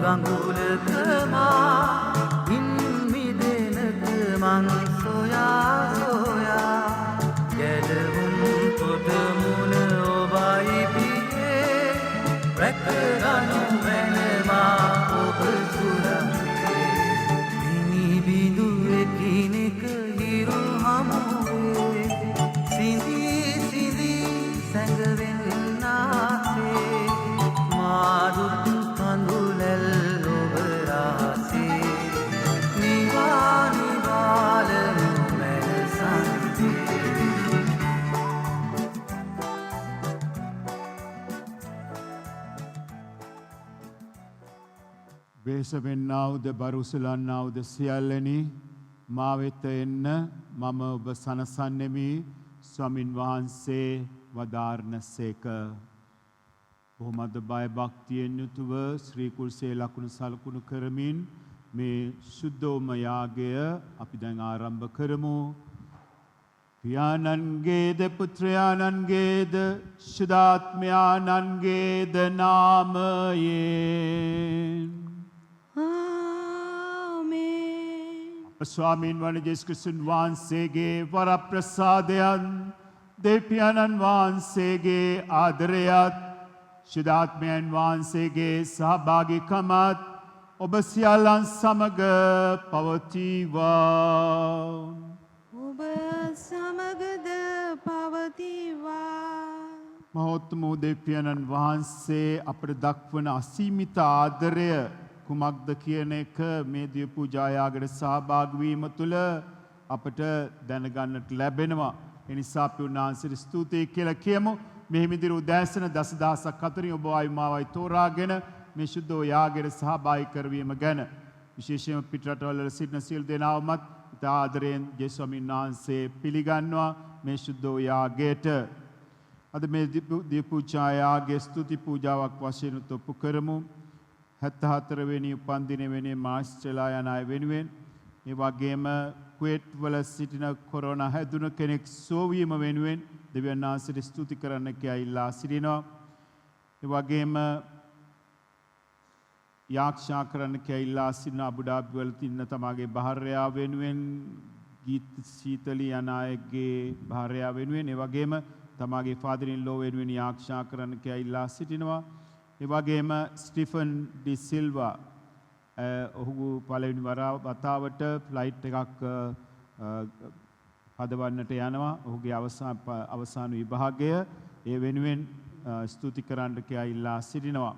ගඟුලකමා ඉන්මිදෙනක මං සොයා සොයා ගැලවුම් පොතමුණ ඔබයි පියේ රැකගනු මැනමා ඔබ සුරම්සේ පිණි බිඳු එකිනෙක හිරු හමුවේ සිඳී සිඳී සැඟවෙන්නාසේ මාරුත් කඳුලැල් ඔබ රාසේ නිවා නිවාලනු මැනසන්සේ වේශවෙන්නාවුද බරුසලන්නාවුද සියල්ලනි මා වෙත එන්න මම ඔබ සනසන්නෙමි ස්වාමින් වහන්සේ වදාරනසේක. බොහොමද බය භක්තියෙන් යුතුව ශ්‍රී කුල්සේ ලකුණු සලකුණු කරමින් මේ සුද්ධෝම යාගය අපි දැන් ආරම්භ කරමු. පියාණන්ගේද පුත්‍රයාණන්ගේද ශුද්ධාත්මයාණන්ගේද නාමයෙන් ස්වාමීන් වන ජේසුස් ක්‍රිස්තුන් වහන්සේගේ වරප්‍රසාදයන් දෙවියන්න් වහන්සේගේ ආදරයත් ශුද්ධාත්මයන් වහන්සේගේ සහභාගීකමත් ඔබ සියල්ලන් සමග පවතිවා. ඔබ සමගද පවතිවා. මහෝත්තම දෙවියන්න් වහන්සේ අපට දක්වන අසීමිත ආදරය කුමක්ද කියන එක මේ දිය පූජා යාගයට සහභාගී වීම තුළ අපට දැනගන්නට ලැබෙනවා. ඒ නිසා අපි උන්වහන්සේට ස්තුතියි කියලා කියමු. මෙහි මිදිරි උදෑසන දසදහසක් අතරින් ඔබ ආයිමාවයි තෝරාගෙන මේ ශුද්ධ යාගයට සහභාගී කරවීම ගැන විශේෂයෙන්ම පිටරටවල සිටින සියලු දෙනාමත් ඉතා ආදරයෙන් ජේසුස්වමින් වහන්සේ පිළිගන්නවා මේ ශුද්ධ යාගයට. අද මේ දිය පූජා යාගයේ ස්තුති පූජාවක් වශයෙන් උප කරමු. 74 වෙනි උපන්දින වෙනි මාස්ටර්ලා යන අය වෙනුවෙන් ඒ වගේම කුවේට් වල සිටින කොරෝනා හැදුණු කෙනෙක් සෝවීම වෙනුවෙන් දෙවියන් වහන්සේට ස්තුති කරන්න කියලා සිටිනවා. ඒ වගේම යාක්ෂා කරන්න කියලා සිටින අබුඩාබි වල තින්න තමගේ භාර්යාව වෙනුවෙන් ගීත් සීතලී යන අයගේ භාර්යාව වෙනුවෙන් ඒ වගේම තමගේ ෆාදර් ඉන් ලෝ වෙනුවෙන් යාක්ෂා කරන්න කියලා සිටිනවා. ඒ වගේම ස්ටිෆන් ඩි සිල්වා ඔහු පළවෙනි වතාවට ෆ්ලයිට් එකක් හදවන්නට යනවා. ඔහුගේ අවසාන විභාගය ඒ වෙනුවෙන් ස්තුති කරන්න කියලා සිටිනවා.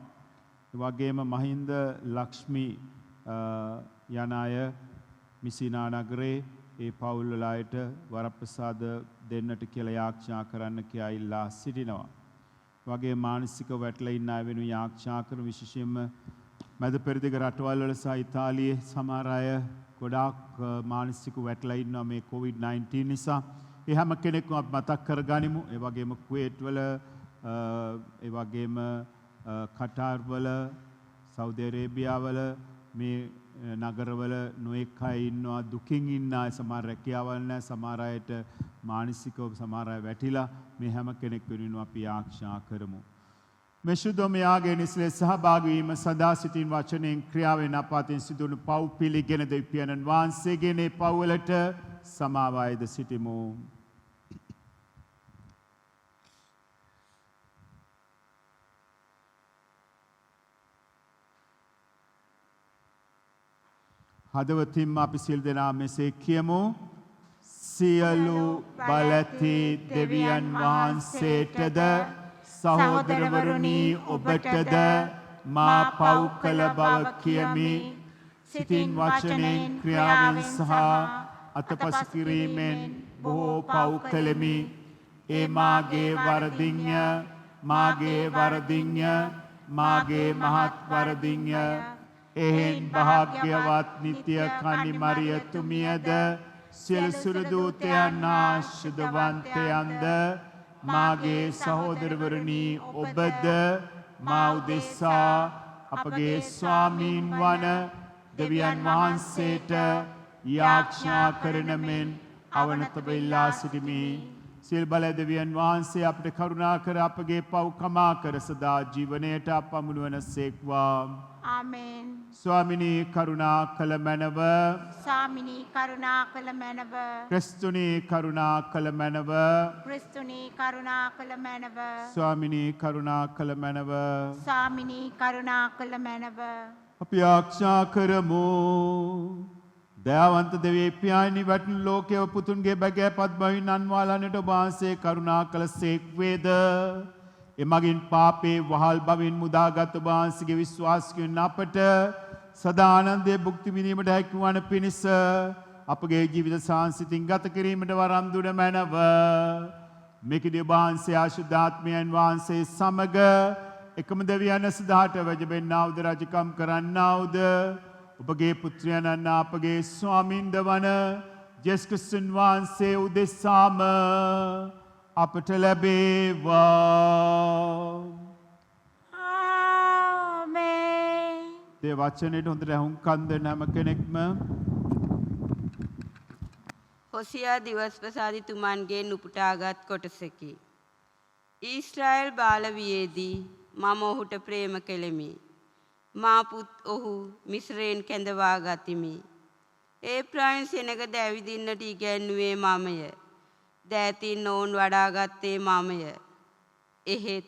ඒ වගේම මහින්ද ලක්ෂ්මී යන අය මිසිනා නගරේ ඒ පවුල් වල අයට වරප්‍රසාද දෙන්නට කියලා යාඥා කරන්න කියලා සිටිනවා. වගේ මානසික වැටලා ඉන්න අය වෙනුවෙන් යාඥා කරන විශේෂයෙන්ම මැද පෙරදිග රටවල් වල සහ ඉතාලියේ සමහර අය ගොඩාක් මානසික වැටලා ඉන්නවා මේ COVID-19 නිසා. ඒ හැම කෙනෙක්ම අපි මතක් කරගනිමු. ඒ වගේම කුවේට් වල ඒ වගේම කටාර් වල සෞදි අරේබියා වල මේ නගරවල නොඑක් අය ඉන්නවා දුකින් ඉන්න අය. සමහර රැකියාවල් නැහැ, සමහර අයට මානසිකව සමහර අය වැටිලා. මේ හැම කෙනෙක් වෙනුවෙන් අපි ආශා කරමු. මේ ශුද්ධෝම යාගයේ නිසලේ සහභාගී වීම සදා සිටින් වචනෙන් ක්‍රියාවෙන් අපාතින් සිදුවන පව් පිළිගෙන දෙවියන්න් වහන්සේගේ මේ පව් වලට සමාවයිද සිටිමු. හදවතින්ම අපි සිල් දෙනා මෙසේ කියමු. සියලු බලති දෙවියන් වහන්සේටද සහෝදරවරුනි ඔබටද මා පව් කළ බව කියමි. සිතින් වචනෙන් ක්‍රියාවෙන් සහ අතපසු කිරීමෙන් බොහෝ පව් කළෙමි. ඒ මාගේ වරදින්ය, මාගේ වරදින්ය, මාගේ මහත් වරදින්ය. එහෙන් භාග්‍යවත් නිත්‍ය කනි මරියතුමියද සියලු සුර දූතයන් ආශිර්වාදවන්තයන්ද මාගේ සහෝදරවරුනි ඔබද මා උදෙසා අපගේ ස්වාමීන් වන දෙවියන් වහන්සේට යාඥා කරන මෙන් අවනත වෙලා සිටිමි. සිල් බල දෙවියන් වහන්සේ අපට කරුණා කර අපගේ පව් කමා කර සදා ජීවනයට අප අමුණුවන සේක්වා. ආමෙන්. ස්වාමිනී කරුණා කළ මැනව. ස්වාමිනී කරුණා කළ මැනව. ක්‍රිස්තුනී කරුණා කළ මැනව. ක්‍රිස්තුනී කරුණා කළ මැනව. ස්වාමිනී කරුණා කළ මැනව. ස්වාමිනී කරුණා කළ මැනව. අපි ආරක්ෂා කරමු. දයාවන්ත දෙවියන් පියාණනි වටින ලෝකයේ පුතුන්ගේ බැගෑපත් බවින් අන්වාලන්නට ඔබ වහන්සේ කරුණා කළ සේක් වේද. එමගින් පාපේ වහල් බවින් මුදාගත් ඔබ වහන්සේගේ විශ්වාසිකයන් අපට සදා ආනන්දයේ භුක්ති විඳීමට හැකි වන පිණිස අපගේ ජීවිත සාංශිතින් ගත කිරීමට වරම් දුන මැනව. මේකදී ඔබ වහන්සේ ආශුද්ධාත්මයන් වහන්සේ සමග එකම දෙවියන් සදාට වැජබෙන්නා වූ රජකම් කරන්නා වූද ඔබගේ පුත්‍රයන්න් අපගේ ස්වාමින්ද වන ජේසුස් ක්‍රිස්තුන් වහන්සේ උදෙසාම අපට ලැබේවා. ආමෙන්. දේ වචනයට හොඳට අහුම්කම් දෙන හැම කෙනෙක්ම හොසියා දිවස් ප්‍රසාදිතුමන්ගේ උපුටාගත් කොටසකි. ඊශ්‍රායල් බාලවියේදී මම ඔහුට ප්‍රේම කෙලෙමි. මා පුත් ඔහු මිස්රයෙන් කැඳවා ගතිමි. ඒප්‍රායන් සෙනග දැවිදින්නට ඉගැන්නුවේ මමය. දෑතින් ඔවුන් වඩාගත්තේ මමය. එහෙත්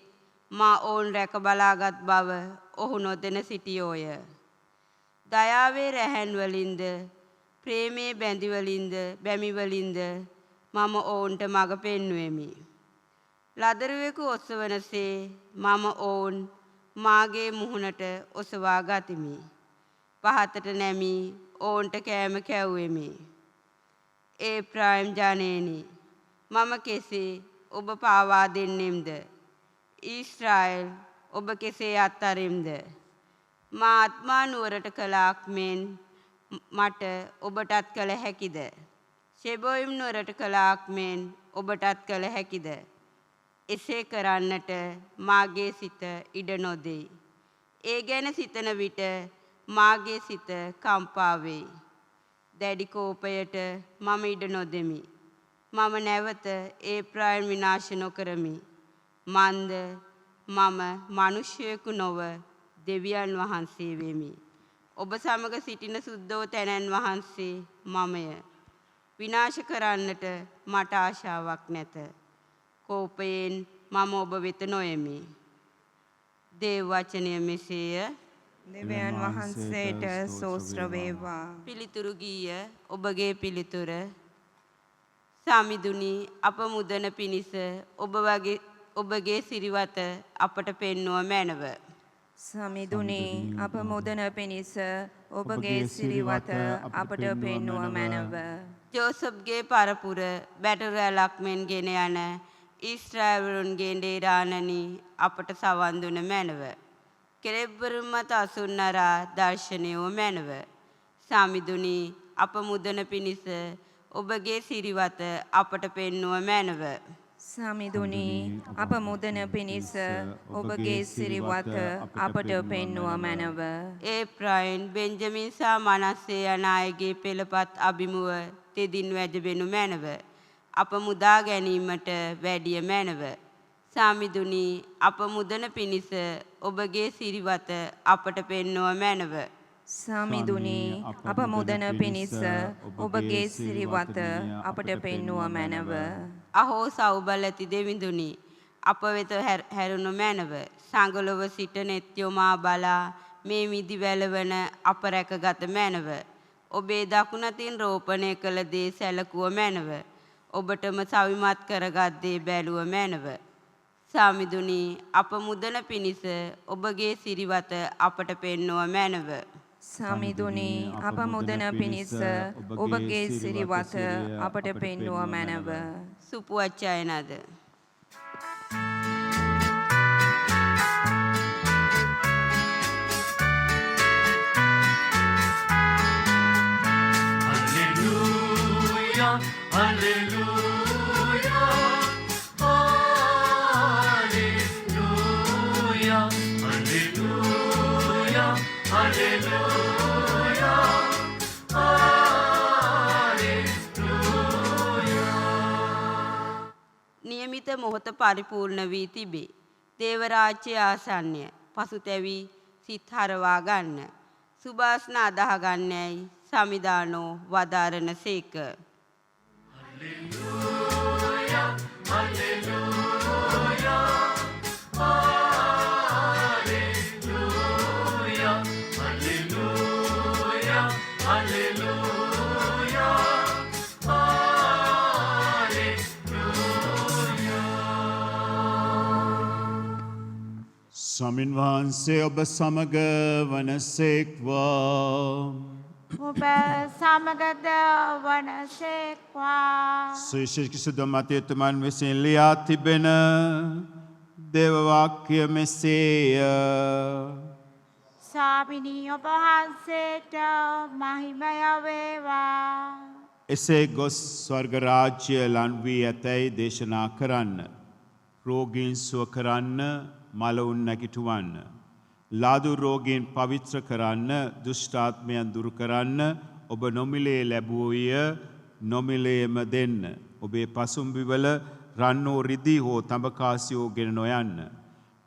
මා ඔවුන් රැක බලාගත් බව ඔහු නොදැන සිටියෝය. දයාවේ රැහැන්වලින්ද ප්‍රේමේ බැඳිවලින්ද බැමිවලින්ද මම ඔවුන්ට මඟ පෙන්වුවෙමි. ලදරුවෙකු ඔසවනසේ මම ඔවුන් මාගේ මුහුණට ඔසවා ගතිමි. පහතට නැමී ඔවුන්ට කෑම කැව්වෙමි. ඒප්‍රායම් ජනේනි මම කෙසේ ඔබ පාවා දෙන්නෙම්ද? ඊශ්‍රායල් ඔබ කෙසේ අත්හරිම්ද? මා ආත්මා නුවරට කළාක් මෙන් මට ඔබටත් කළ හැකිද? ෂෙබෝයිම් නුවරට කළාක් මෙන් ඔබටත් කළ හැකිද? එසේ කරන්නට මාගේ සිත ඉඩ නොදෙයි. ඒ ගැන සිතන විට මාගේ සිත කම්පා වෙයි. දැඩි කෝපයට මම ඉඩ නොදෙමි. මම නැවත ඒප්‍රායම් විනාශ නොකරමි. මන්ද මම මිනිසෙකු නොව දෙවියන් වහන්සේ වෙමි. ඔබ සමග සිටින සුද්ධෝ තැනැන් වහන්සේ මමය. විනාශ කරන්නට මට ආශාවක් නැත. කෝපයෙන් මම ඔබ වෙත නොයමි. දේව වචනය මෙසේය. දෙවියන් වහන්සේට සෝස්ත්‍ර වේවා. පිළිතුරු ගීය ඔබගේ පිළිතුර. සමිඳුනි අප මුදන පිණිස ඔබගේ සිරිවත අපට පෙන්වුව මැනව. සමිඳුනි අප මුදන පිණිස ඔබගේ සිරිවත අපට පෙන්වුව මැනව. ජෝසප්ගේ පරපුර බැටරැලක් මෙන් ගෙන යන ඊශ්‍රායල්වරුන්ගේ ඩේරානනි අපට සවන් දුන මැනව. කෙරෙබ්බරුන් මත අසුන්නරා දර්ශනයෝ මැනව. සමිඳුනි අප මුදන පිණිස ඔබගේ සිරිවත අපට පෙන්වුව මැනව. සමිඳුනි අප මුදන පිණිස ඔබගේ සිරිවත අපට පෙන්වුව මැනව. ඒප්‍රායන් බෙන්ජමින් සහ මනස්සේ යන අයගේ පෙළපත් අභිමුව තෙදින් වැජබෙනු මැනව. අප මුදා ගැනීමට වැඩිය මැනව. සමිඳුනි අප මුදන පිණිස ඔබගේ සිරිවත අපට පෙන්වුව මැනව. සමිඳුනි අප මුදන පිණිස ඔබගේ සිරිවත අපට පෙන්වුව මැනව. අහෝ සෞබල ඇති දෙවිඳුනි අප වෙත හැරුණු මැනව. සංගලොව සිට නෙත්‍යොමා බලා මේ මිදි වැළවන අප රැකගත මැනව. ඔබේ දකුණතින් රෝපණය කළ දේ සැලකුව මැනව. ඔබටම සවිමත් කරගත් දේ බැලුව මැනව. සමිඳුනි අප මුදන පිණිස ඔබගේ සිරිවත අපට පෙන්වුව මැනව. සමිඳුනි අප මුදන පිණිස ඔබගේ සිරිවත අපට පෙන්වුව මැනව. සුපුවච්චායනද නියමිත මොහොත පරිපූර්ණ වී තිබේ. දේව රාජ්‍ය ආසන්නය. පසුතැවි සිත් හරවා ගන්න. සුභාස්න අදාහ ගන්නෑයි සමිදානෝ වදාරන සේක. ස්වාමින් වහන්සේ ඔබ සමග වනසේක්වා. ඔබ සමගද වනසේක්වා. සුවිශේෂ මතයතුමන් විසින් ලියා තිබෙන දේවවාක්‍ය මෙසේය. ස්වාමිනී ඔබ වහන්සේට මහිමය වේවා. එසේ ගොස් ස්වර්ග රාජ්‍ය ලන් වී ඇතැයි දේශනා කරන්න. රෝගීන් සුව කරන්න, මලවුන් නැගිටුවන්න. ලාදු රෝගීන් පවිත්‍ර කරන්න, දුෂ්ටාත්මයන් දුරු කරන්න ඔබ නොමිලේ ලැබුවෝය, නොමිලේම දෙන්න. ඔබේ පසුම්බිවල රන්නෝ රිදී හෝ තඹකාසියෝ ගෙන නොයන්න.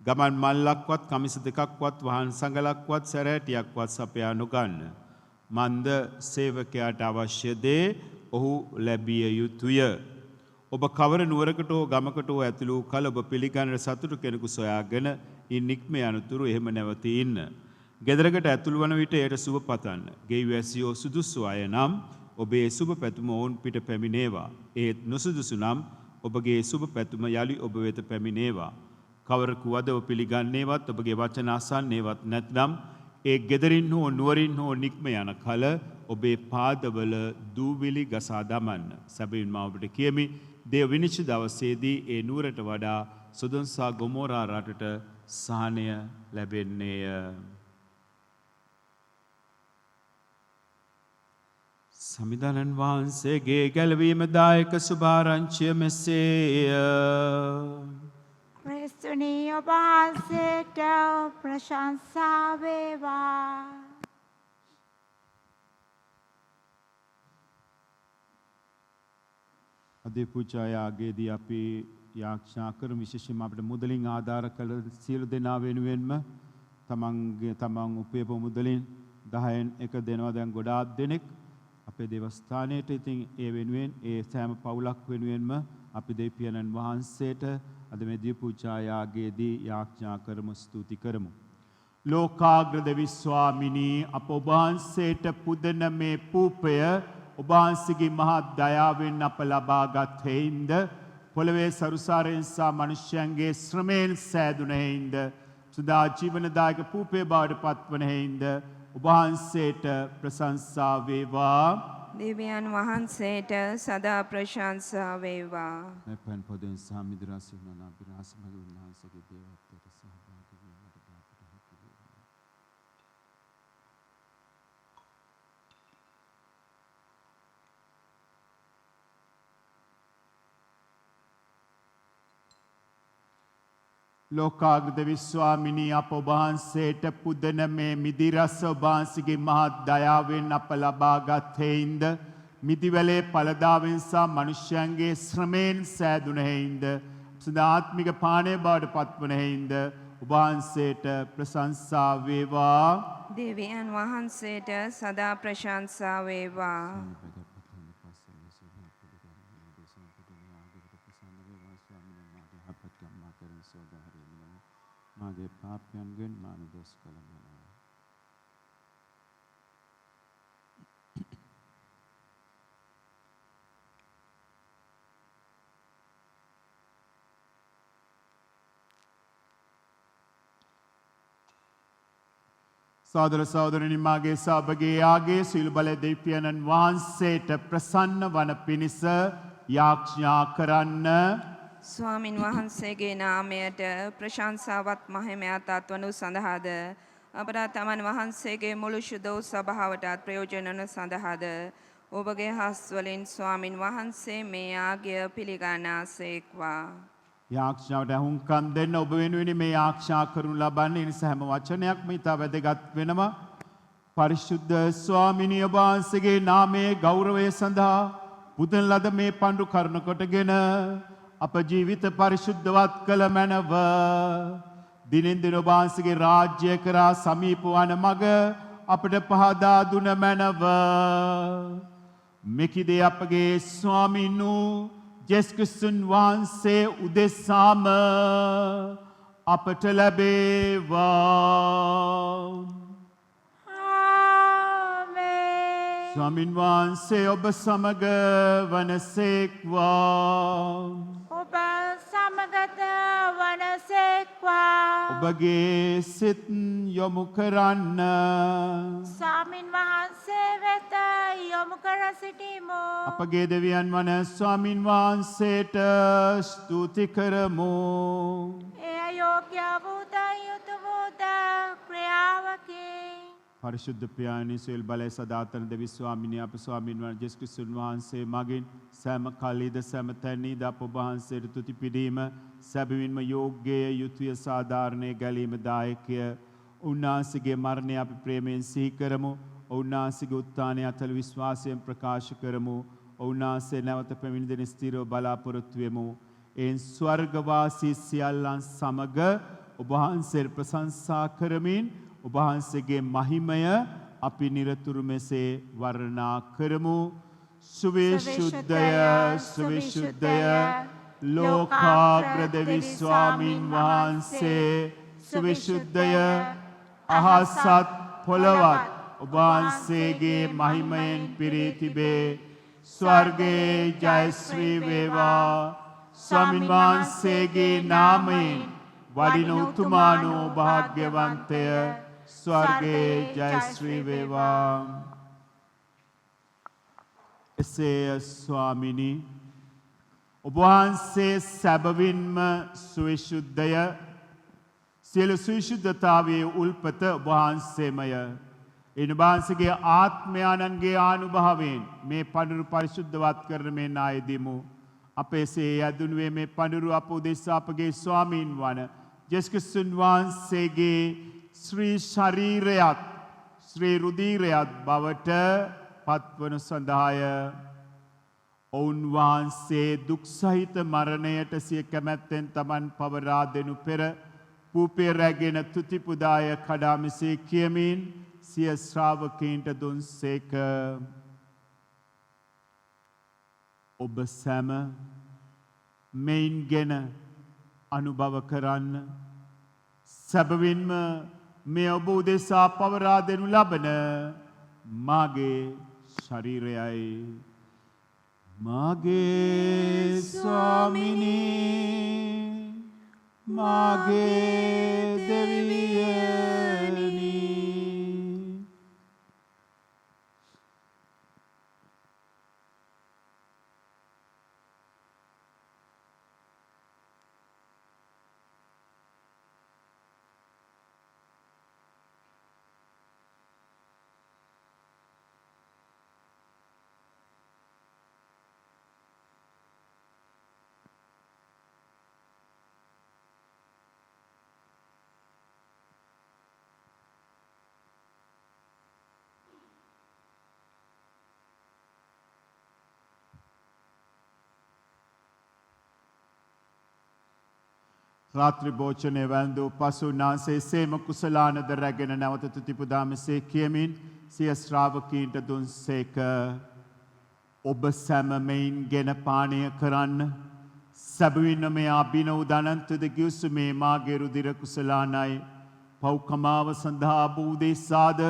ගමන් මල්ලක්වත් කමිස දෙකක්වත් වහන් සඟලක්වත් සැරෑටියක්වත් සපයා නොගන්න. මන්ද සේවකයාට අවශ්‍ය දේ ඔහු ලැබිය යුතුය. ඔබ කවර නුවරකට හෝ ගමකට හෝ ඇතුළු කල ඔබ පිළිගන්නට සතුටු කෙනෙකු සොයාගෙන ඉන් නික්ම යනතුරු එහෙම නැවතී ඉන්න. ගෙදරකට ඇතුළු වන විට එයට සුබ පතන්න. ගෙයි වැසියෝ සුදුසු අය නම් ඔබේ සුබ පැතුම ඔවුන් පිට පැමිණේවා. ඒත් නුසුදුසු නම් ඔබගේ සුබ පැතුම යලි ඔබ වෙත පැමිණේවා. කවරකු වද ඔබ පිළිගන්නේවත් ඔබගේ වචන අසන්නේවත් නැත්නම් ඒ ගෙදරින් හෝ නුවරින් හෝ නික්ම යන කල ඔබේ පාදවල දූවිලි ගසා දමන්න. සැබවින්ම ඔබට කියමි දේව විනිශ්චය දවසේදී ඒ නුවරට වඩා සොදොම් සහ ගොමෝරා රටට සහනය ලැබෙන්නේය. සමිදානන් වහන්සේගේ ගැලවීම දායක සුභාරංචිය මෙසේය. ක්‍රිස්තුනී ඔබ වහන්සේට ප්‍රශංසා වේවා. අදේ පූජායාගේදී අපි යාඥා කරමු විශේෂයෙන්ම අපිට මුදලින් ආධාර කළ සියලු දෙනා වෙනුවෙන්ම තමන් උපයපු මුදලින් 10න් 1 දෙනවා. දැන් ගොඩාක් දෙනෙක් අපේ දේවස්ථානයේට. ඉතින් ඒ වෙනුවෙන් ඒ සෑම පවුලක් වෙනුවෙන්ම අපි දෙවියන්න් වහන්සේට අද මේ දී පූජායාගේදී යාඥා කරමු, ස්තුති කරමු. ලෝකාග්‍ර දෙවි ස්වාමිනී, අප ඔබ වහන්සේට පුදන මේ පූපය ඔබ වහන්සේගේ මහත් දයාවෙන් අප ලබාගත් හේින්ද, පොළවේ සරුසාරයෙන් සහ මනුෂ්‍යයන්ගේ ශ්‍රමයෙන් සෑදුන හේින්ද, සදා ජීවනදායක පූපය බවට පත්වන හේින්ද ඔබ වහන්සේට ප්‍රශංසා වේවා. දෙවියන් වහන්සේට සදා ප්‍රශංසා වේවා. මේ පන් පොදෙන් සහ මිදුරාසි වන අභිරහස මග උන්වහන්සේගේ දේවත්වයට සහභාගී වීමට අපට හැකි වේවා. ලෝකාග්‍ර විශ්වාමිනී, අප ඔබ වහන්සේට පුදන මේ මිදි රස ඔබ වහන්සේගේ මහත් දයාවෙන් අප ලබාගත් හේින්ද, මිදිවැලේ පළදාවෙන් සහ මනුෂ්‍යයන්ගේ ශ්‍රමයෙන් සෑදුන හේින්ද, සදාත්මික පානය බවට පත්වන හේින්ද ඔබ වහන්සේට ප්‍රශංසා වේවා. දෙවියන් වහන්සේට සදා ප්‍රශංසා වේවා. මාගේ පාපයන්ගෙන් මා නිදොස් කළමනවා. සහෝදර සහෝදරනි, මාගේ සබගේ යාගේ සියලු බල දෙවියන්න් වහන්සේට ප්‍රසන්න වන පිණිස යාඥා කරන්න. ස්වාමින් වහන්සේගේ නාමයට ප්‍රශංසාවත් මහිමයත් අත්වනු සඳහාද, අපට තමන් වහන්සේගේ මුළු ශුද්ධ සභාවටත් ප්‍රයෝජන වන සඳහාද ඔබගේ හස් වලින් ස්වාමින් වහන්සේ මේ යාගය පිළිගන්නාසේක්වා. යාඥාවට අහුම්කම් දෙන්න ඔබ වෙනුවෙන් මේ යාඥා කරනු ලබන්නේ. ඒ නිසා හැම වචනයක්ම ඉතා වැදගත් වෙනවා. පරිශුද්ධ ස්වාමිනී, ඔබ වහන්සේගේ නාමයේ ගෞරවය සඳහා පුදන ලද මේ පඬු කරුණ කොටගෙන අප ජීවිත පරිශුද්ධවත් කළ මැනව දිනෙන් දින ඔබ වහන්සේගේ රාජ්‍ය කරා සමීප වන මඟ අපට පහදා දුන මැනව මෙකිදේ අපගේ ස්වාමීන් වූ ජේසුස් ක්‍රිස්තුන් වහන්සේ උදෙසාම අපට ලැබේවා. ආමේන්. ස්වාමීන් වහන්සේ ඔබ සමග වනසේක්වා. ඔබ සමගත වනසේක්වා. ඔබගේ සිත් යොමු කරන්න. ස්වාමින් වහන්සේ වෙත යොමු කර සිටිමු. අපගේ දෙවියන් වන ස්වාමින් වහන්සේට ස්තුති කරමු. එය යෝග්‍ය වූද යුතු වූද ක්‍රියාවකි. පරිශුද්ධ පියාණනි සෙල් බලය සදාතන දෙවි ස්වාමිනී අප ස්වාමීන් වහන්සේ ජේසුස් ක්‍රිස්තුන් වහන්සේ මගින් සෑම කල්හිද සෑම තැනීද අප ඔබ වහන්සේට තුති පිදීම සැබවින්ම යෝග්‍යය යුතුය සාධාරණයේ ගැලීම දායකය. උන්වහන්සේගේ මරණය අපි ප්‍රේමයෙන් සිහි කරමු. උන්වහන්සේගේ උත්ථානය අතල විශ්වාසයෙන් ප්‍රකාශ කරමු. උන්වහන්සේ නැවත පැමිණ දෙන ස්ථිරව බලාපොරොත්තු වෙමු. එන් ස්වර්ගවාසී සියල්ලන් සමග ඔබ වහන්සේට ප්‍රශංසා කරමින් ඔබ වහන්සේගේ මහිමය අපි නිරතුරු මෙසේ වර්ණනා කරමු. සුවිශුද්ධය සුවිශුද්ධය ලෝකාග්‍ර දෙවි ස්වාමින් වහන්සේ සුවිශුද්ධය අහසත් පොළවත් ඔබ වහන්සේගේ මහිමයෙන් පිරී තිබේ. ස්වර්ගයේ ජයශ්‍රී වේවා. ස්වාමින් වහන්සේගේ නාමයෙන් වඩින උතුමානෝ භාග්‍යවන්තය ස්වර්ගයේ ජයශ්‍රී වේවා. එසේ ස්වාමිනි ඔබ වහන්සේ සැබවින්ම සුවිශුද්ධය. සියලු සුවිශුද්ධතාවයේ උල්පත ඔබ වහන්සේමය. එන වහන්සේගේ ආත්මයාණන්ගේ ආනුභාවයෙන් මේ පඬුරු පරිශුද්ධවත් කරන මේ නායදීමු. අපේසේ යදුනුවේ මේ පඬුරු අප උදෙසා අපගේ ස්වාමීන් වන ජේසුස් ක්‍රිස්තුන් වහන්සේගේ ශ්‍රී ශරීරයත් ශ්‍රී රුධිරයත් බවට පත්වනු සඳහාය. ඔවුන් වහන්සේ දුක් සහිත මරණයට සිය කැමැත්තෙන් තමන් පවරා දෙනු පෙර පූපේ රැගෙන තුති පුදාය කඩා මෙසේ කියමින් සිය ශ්‍රාවකීන්ට දුන්සේක. ඔබ සැම මෙයින්ගෙන අනුභව කරන්න. සැබවින්ම මේ ඔබ උදෙසා පවරා දෙනු ලබන මාගේ ශරීරයයි. මාගේ ස්වාමිනී මාගේ දෙවියනි. රාත්‍රී භෝජනය වැළඳූ පසු උන්වහන්සේ සේම කුසලානද රැගෙන නැවත තුතිපුදා මෙසේ කියමින් සිය ශ්‍රාවකීන්ට දුන්සේක. ඔබ සැම මෙයින්ගෙන පානය කරන්න. සැබවින්ම මේ අභිනව දනන්තද ගිවිසුමේ මාගේ රුධිර කුසලානයි. පව්කමාව සඳහා ඔබ උදෙසාද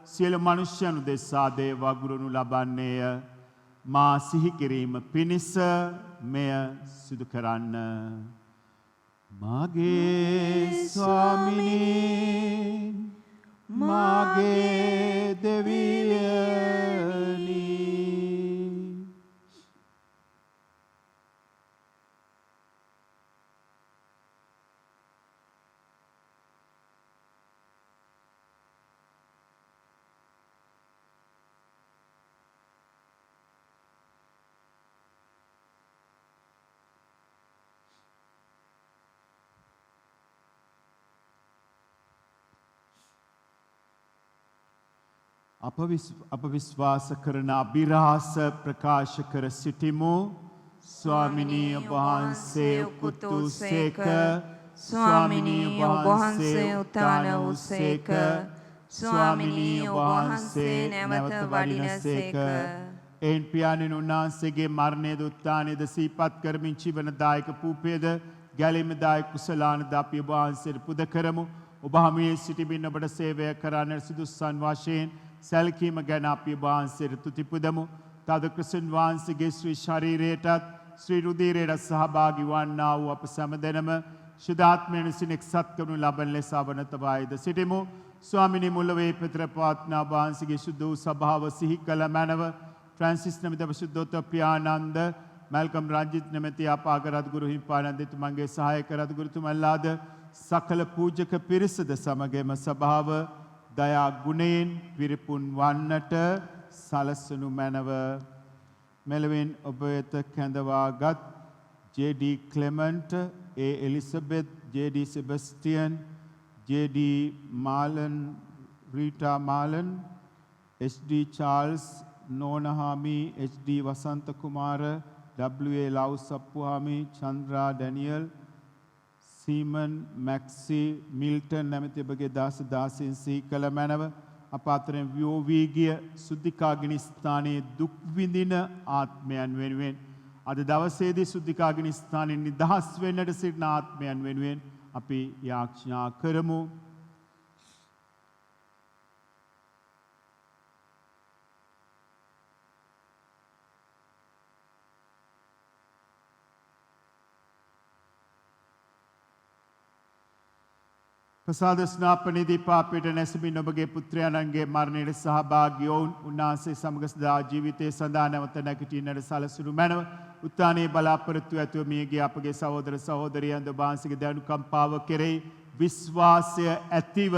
සියලු මනුෂ්‍යයන් උදෙසාද වගුරුනු ලබන්නේය. මා සිහි කිරීම පිණිස මෙය සිදු කරන්න. මාගේ ස්වාමිනී මාගේ දෙවියනි. අප විශ්වාස කරන අභිරහස ප්‍රකාශ කර සිටිමු. ස්වාමිනී ඔබ වහන්සේ උකුත් වූසේක ස්වාමිනී ඔබ වහන්සේ උත්තාන වූසේක ස්වාමිනී ඔබ වහන්සේ නැවත වඩිනසේක එන් පියාණන් උන්වහන්සේගේ මරණයද උත්ථානයද සිහිපත් කරමින් ජීවනදායක පූපයද ගැලීමදායක කුසලානද අපි ඔබ වහන්සේට පුද කරමු. ඔබ හමුවේ සිටිමින් ඔබට සේවය කරන්නට සුදුස්සන් වශයෙන් සැලකීම ගැන අපි ඔබ වහන්සේට තුති පුදමු. තද ක්‍රිස්තුන් වහන්සේගේ ශ්‍රී ශරීරයටත් ශ්‍රී රුධිරයට සහභාගී වන්නා වූ අප සැමදෙනම ශුද්ධාත්මයෙන් විසින් එක්සත් කරනු ලබන ලෙස අවනතවයිද සිටිමු. ස්වාමිනී මුල්ලවේ පෙතර පවත්නා වහන්සේගේ සුද්ධ වූ සභාව සිහි කළ මැනව ෆ්‍රැන්සිස් නැමැති අප පියානන්ද මල්කම් රංජිත් නැමැති අපාග රත්ගුරු හිමිපාණන්තුමන්ගේ සහායක රත්ගුරුතුමන්ලාද සකල පූජක පිරිසද සමගම සභාව දයා ගුණයෙන් පිරිපුන් වන්නට සලසනු මැනව. මෙලොවින් ඔබ වෙත කැඳවාගත් J D. Clement, A Elizabeth, J D. Sebastian, J D. Malan, Rita Malan, H D. Charles, Nonahami, H D. Wasantha Kumara, W.A. Lawsappuhami, Chandra Daniel, Simon මැක්සි, මිල්ටන් නැමැති ඔබගේ දාස දාසීන් සිහි කළ මැනව. අප අතරින් වියෝ වී ගිය සුද්ධිකාගිනි ස්ථානයේ දුක් විඳින ආත්මයන් වෙනුවෙන් අද දවසේදී සුද්ධිකාගිනි ස්ථානයෙන් නිදහස් වෙන්නට සිටින ආත්මයන් වෙනුවෙන් අපි යාඥා කරමු. ප්‍රසාද ස්නාපනයේදී පාපයට නැසමින් ඔබගේ පුත්‍රයාණන්ගේ මරණයට සහභාගී වුන් උන්වහන්සේ සමග සදා ජීවිතයේ සඳහා නැවත නැගිටින්නට සලසනු මැනව. උත්ථානයේ බලාපොරොත්තු ඇතුව මියගිය අපගේ සහෝදර සහෝදරියන් ඔබ වහන්සේගේ දයනුකම්පාව කෙරෙහි විශ්වාසය ඇතිව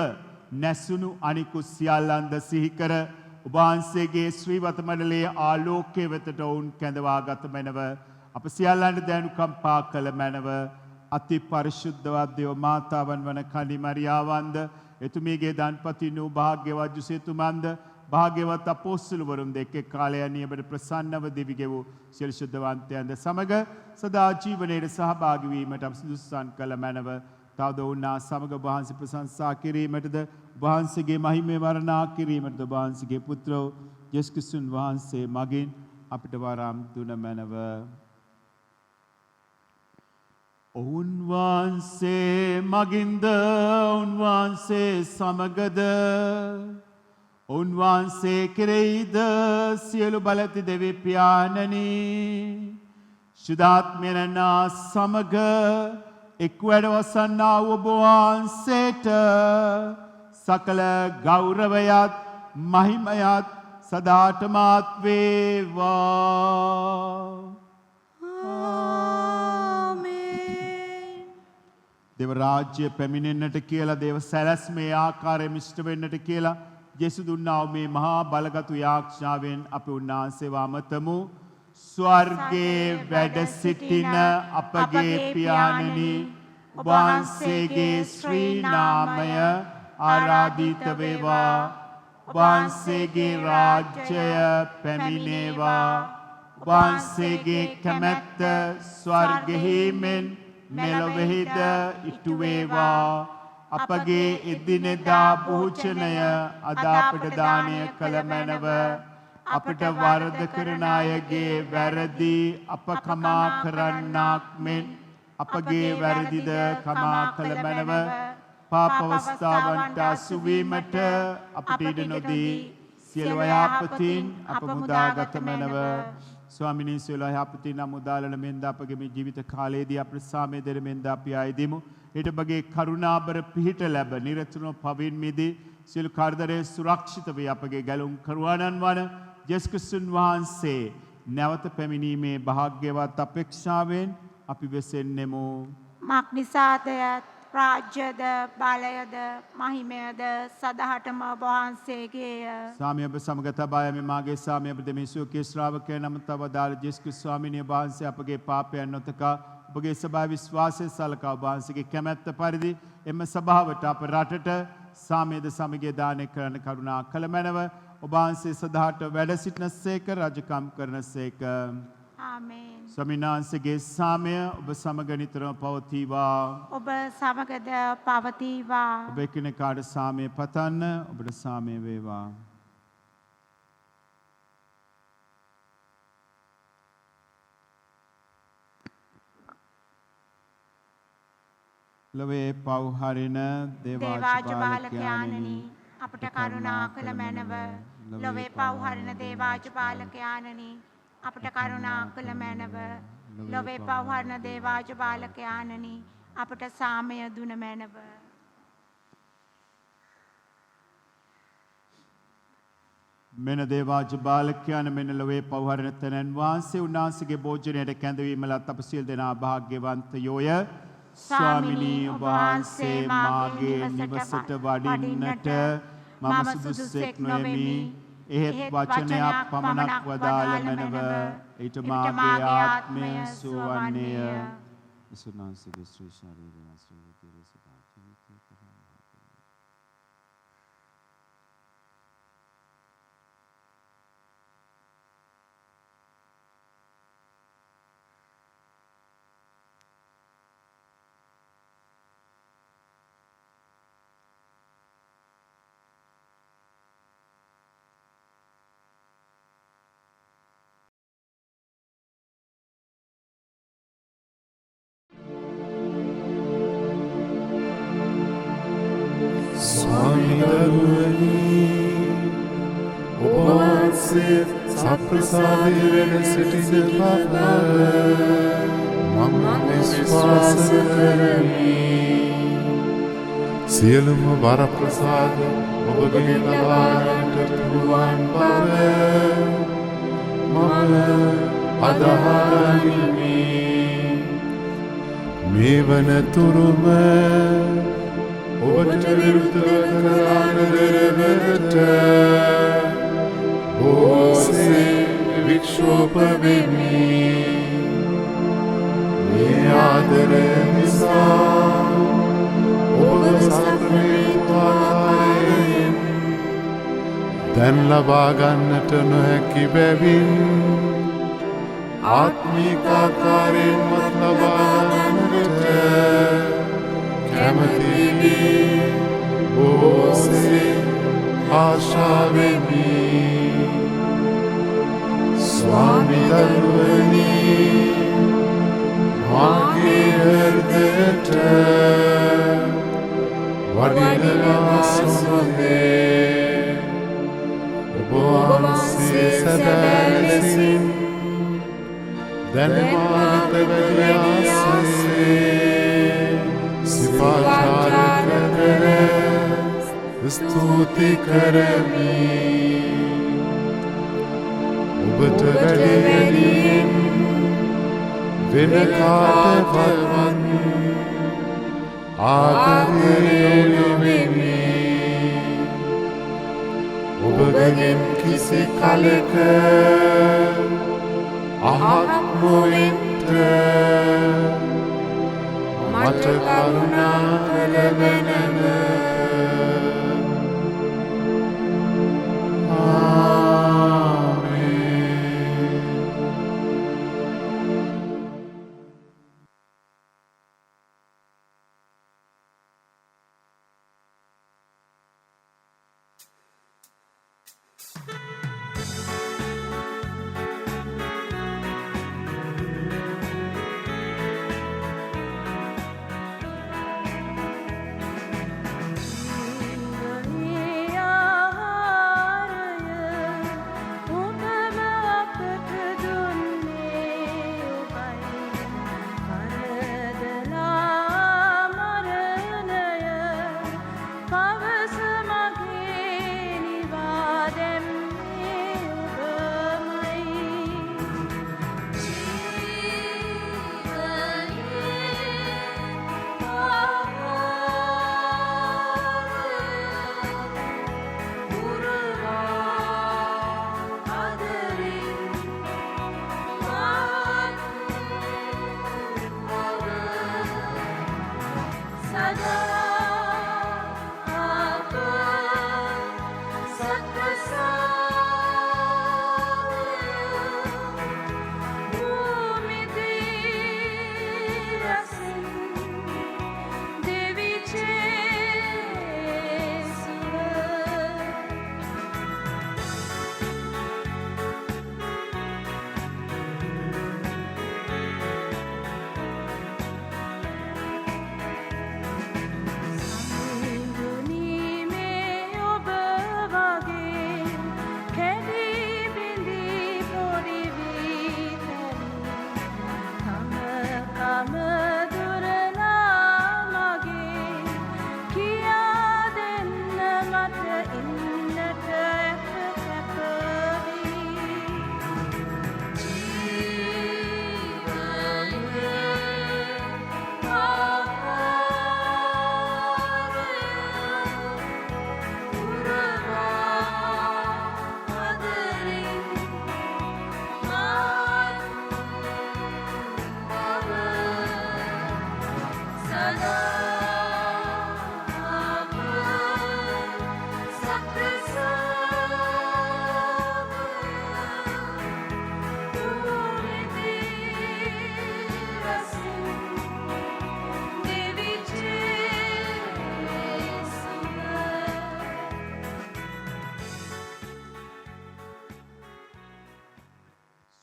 නැසුණු අනිකුත් සියල්ලන්ද සිහි කර ඔබ වහන්සේගේ ශ්‍රීවත මණ්ඩලයේ ආලෝකයේ වෙතට ඔවුන් කැඳවාගත මැනව. අප සියල්ලන්ට දයනුකම්පා කළ මැනව. අති පරිශුද්ධවත් දේව මාතාවන් වන කණි මරියාවන්ද එතුමියගේ දන්පති වූ භාග්‍යවත් යුසේතුමන්ද භාග්‍යවත් අපොස්තලවරුන් දෙක කාලයන් නියමට ප්‍රසන්නව දිවිගෙවූ සියලු ශුද්ධවන්තයන්ද සමග සදා ජීවනයේ සහභාගී වීමට අප සුදුසුසන් කළ මැනව. තවද උන්නා සමග වහන්සේ ප්‍රශංසා කිරීමටද වහන්සේගේ මහිමේ වර්ණනා කිරීමටද වහන්සේගේ පුත්‍රෝ යේසුස් ක්‍රිස්තුන් වහන්සේ මගින් අපිට වරම් දුන මැනව. උන්වහන්සේ මගින්ද උන්වහන්සේ සමගද උන්වහන්සේ කෙරෙහිද සියලු බලති දෙවි පියාණනි ශුද්ධාත්මයන් සමග එක් වැඩවසන්නා වූ ඔබ වහන්සේට සකල ගෞරවයත් මහිමයත් සදාටමත් වේවා. දේව රාජ්‍ය පැමිණෙන්නට කියලා දේව සැලැස්මේ ආකාරයෙන් ඉෂ්ට වෙන්නට කියලා යේසු දුන්නා මේ මහා බලගත් යාඥාවෙන් අපි උන්වහන්සේව අමතමු. ස්වර්ගයේ වැඩ සිටින අපගේ පියාණනි ඔබ වහන්සේගේ ශ්‍රී නාමය ආරාධිත වේවා. ඔබ වහන්සේගේ රාජ්‍යය පැමිණේවා. ඔබ වහන්සේගේ කැමැත්ත ස්වර්ගෙහි මෙන් මෙලොවෙහිද ඉටු වේවා. අපගේ එදිනෙදා භෝජනය අද අපට දානය කළ මැනව. අපට වරද කරන අයගේ වැරදි අප කමා කරන්නාක් මෙන් අපගේ වැරදිද කමා කළ මැනව. පාප අවස්ථාවන්ට අසු වීමට අපට ඉඩ නොදී සියලු අයහපතින් අප මුදාගත මැනව. ස්වාමිනී සියලු යහපතින් මුදාලන මෙන්ද අපගේ මේ ජීවිත කාලයේදී අප සාමය දෙන මෙන්ද අපි ආයදෙමු. ඊට බගේ කරුණාබර පිහිට ලැබ නිරතුරුව පවින් මිදී සියලු කරදරේ සුරක්ෂිත වේ අපගේ ගැලුම් කරුවාණන් වන යේසුස් ක්‍රිස්තුන් වහන්සේ නැවත පැමිණීමේ භාග්‍යවත් අපේක්ෂාවෙන් අපි වෙසෙන්නෙමු. මක්නිසාදයත් රාජ්‍යද බලයද මහිමයද සදහටම වහන්සේගේය. සාමය ඔබ සමග තබා යමි. මාගේ සාමය ඔබ දෙමි සුවකේ ශ්‍රාවකයන් නම් තවදාල යේසුස් ක්‍රිස්තුස් ස්වාමීන් වහන්සේ අපගේ පාපයන් නොතකා ඔබගේ සභාව විශ්වාසය සලකා ඔබ වහන්සේගේ කැමැත්ත පරිදි එම සභාවට අප රටට සාමයද සමගිය දානය කරන කරුණා කළ මැනව. ඔබ වහන්සේ සදාට වැඩ සිටින සේක රජකම් කරන සේක. ආමේන්. ස්වාමීන් වහන්සේගේ සාමය ඔබ සමග නිතරම පවතිවා. ඔබ සමගද පවතිවා. ඔබ එකිනෙකාට සාමය පතන්න. ඔබට සාමය වේවා. ලොවේ පව් හරින දේවාජපාලකයාණනි අපට කරුණා කළ මැනව. ලොවේ පව් හරින දේවාජපාලකයාණනි අපට කරුණා කළ මැනව. ලොවේ පව් හරින දේවාජපාලකයාණනි අපට සාමය දුන මැනව. මෙන දේවාජ බාලකයන් මෙන ලොවේ පව් හරින තැනැන් වහන්සේ උන්වහන්සේගේ භෝජනයට කැඳවීමලත් අප සියලු දෙනා භාග්‍යවන්තයෝය. ස්වාමිනී ඔබ වහන්සේ මාගේ නිවසට වඩින්නට මම සුදුස්සෙක් නොවෙමි. එහෙත් වචනයක් පමණක් වදාළ මැනව ඊට මාගේ ආත්මය සුවන්නේය. යසුනාන්සේගේ ශ්‍රී ශරීරය ශ්‍රී කිරිසපා ජීවිතය සත්ප්‍රසාදය වෙන සිටින බව මම විශ්වාස කරමි. සියලුම වරප්‍රසාද ඔබගෙන් ලබාගන්නට පුළුවන් බව මම අදහමිමි. මේ වනතුරුම ඔබට විරුද්ධව කරන දෙරවලට බොහෝසේ වික්ෂෝප වෙමි. මේ ආදරය නිසා ඔබ සත්පුරුෂ ආකාරයෙන් දැන් ලබා ගන්නට නොහැකි බැවින් ආත්මික ආකාරයෙන්වත් ලබා ගන්නට කැමැතිමි. බොහෝසේ ආශා වෙමි. ස්වාමි දරුවනි මාගේ හෘදයට වඩිනවා සොඳේ. ඔබ වහන්සේ සදා ලෙසින් දැන් මා වෙත වැඩි ආසසේ සිපාචාර කර ස්තුති කරමි. ඔබට වැඩියෙන් වෙන කාටවත් ආදරය නොවෙමි. ඔබගෙන් කිසි කලක අහක් නොවෙන්ට මට කරුණා කළ මැනව. Bhumi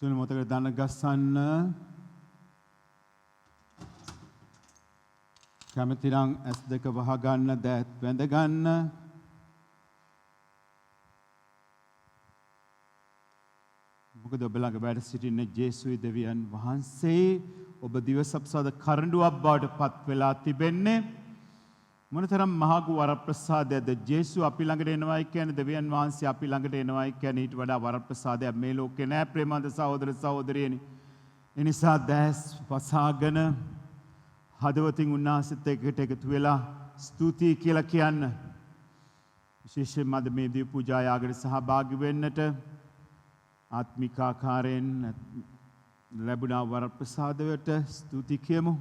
සුළු මොහොතකට දන ගස්සන්න. කැමති නම් ඇස් දෙක වහගන්න, දෑත් වැඳගන්න. මොකද ඔබ ළඟ වැඩ සිටින ජේසුයි දෙවියන් වහන්සේ ඔබ දිවසප්සාද කරඬුවක් බවට පත් වෙලා තිබෙන්නේ. මොනතරම් මහඟු වරප්‍රසාදයක්ද. ජේසු අපි ළඟට එනවායි කියන්නේ, දෙවියන් වහන්සේ අපි ළඟට එනවායි කියන්නේ ඊට වඩා වරප්‍රසාදයක් මේ ලෝකේ නෑ ප්‍රේමවන්ත සහෝදර සහෝදරියනි. ඒ නිසා දැස් වසාගෙන හදවතින් උන්වහන්සේත් එක්ක එකතු වෙලා ස්තුතියි කියලා කියන්න. විශේෂයෙන්ම අද මේ දී පූජා යාගයට සහභාගී වෙන්නට ආත්මික ආකාරයෙන් ලැබුණා වරප්‍රසාදයට ස්තුති කියමු.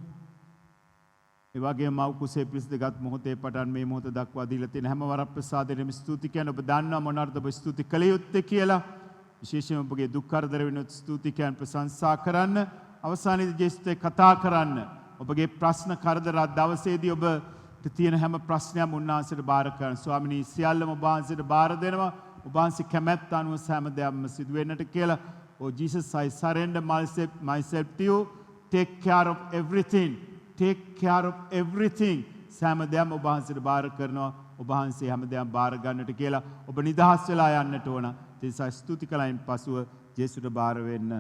ඒ වගේම මව් කුසේ පිළිසදගත් මොහොතේ පටන් මේ මොහොත දක්වා දීලා තියෙන හැම වරප්‍රසාදෙටම ස්තුති කියන ඔබ දන්නවා මොනවාද ඔබ ස්තුති කළ යුත්තේ කියලා. විශේෂයෙන්ම ඔබගේ දුක් කරදර වෙනුත් ස්තුති කියන ප්‍රශංසා කරන්න. අවසානයේදී ජේසුත් කතා කරන්න. ඔබගේ ප්‍රශ්න කරදර දවසේදී ඔබට තියෙන හැම ප්‍රශ්නයක්ම උන්වහන්සේට බාර කරන්න. ස්වාමිනී සියල්ලම ඔබ වහන්සේට බාර දෙනවා. ඔබ වහන්සේ කැමැත්ත අනුව හැම දෙයක්ම සිදු වෙන්නට කියලා. Oh Jesus, I surrender myself to you. Take care of everything. Take care of everything. හැම දෙයක්ම ඔබ වහන්සේට බාර කරනවා. ඔබ වහන්සේ හැම දෙයක්ම බාර ගන්නට කියලා ඔබ නිදහස් වෙලා යන්නට ඕන. ඒ නිසා ස්තුති කළයින් පසුව ජේසුට බාර වෙන්න.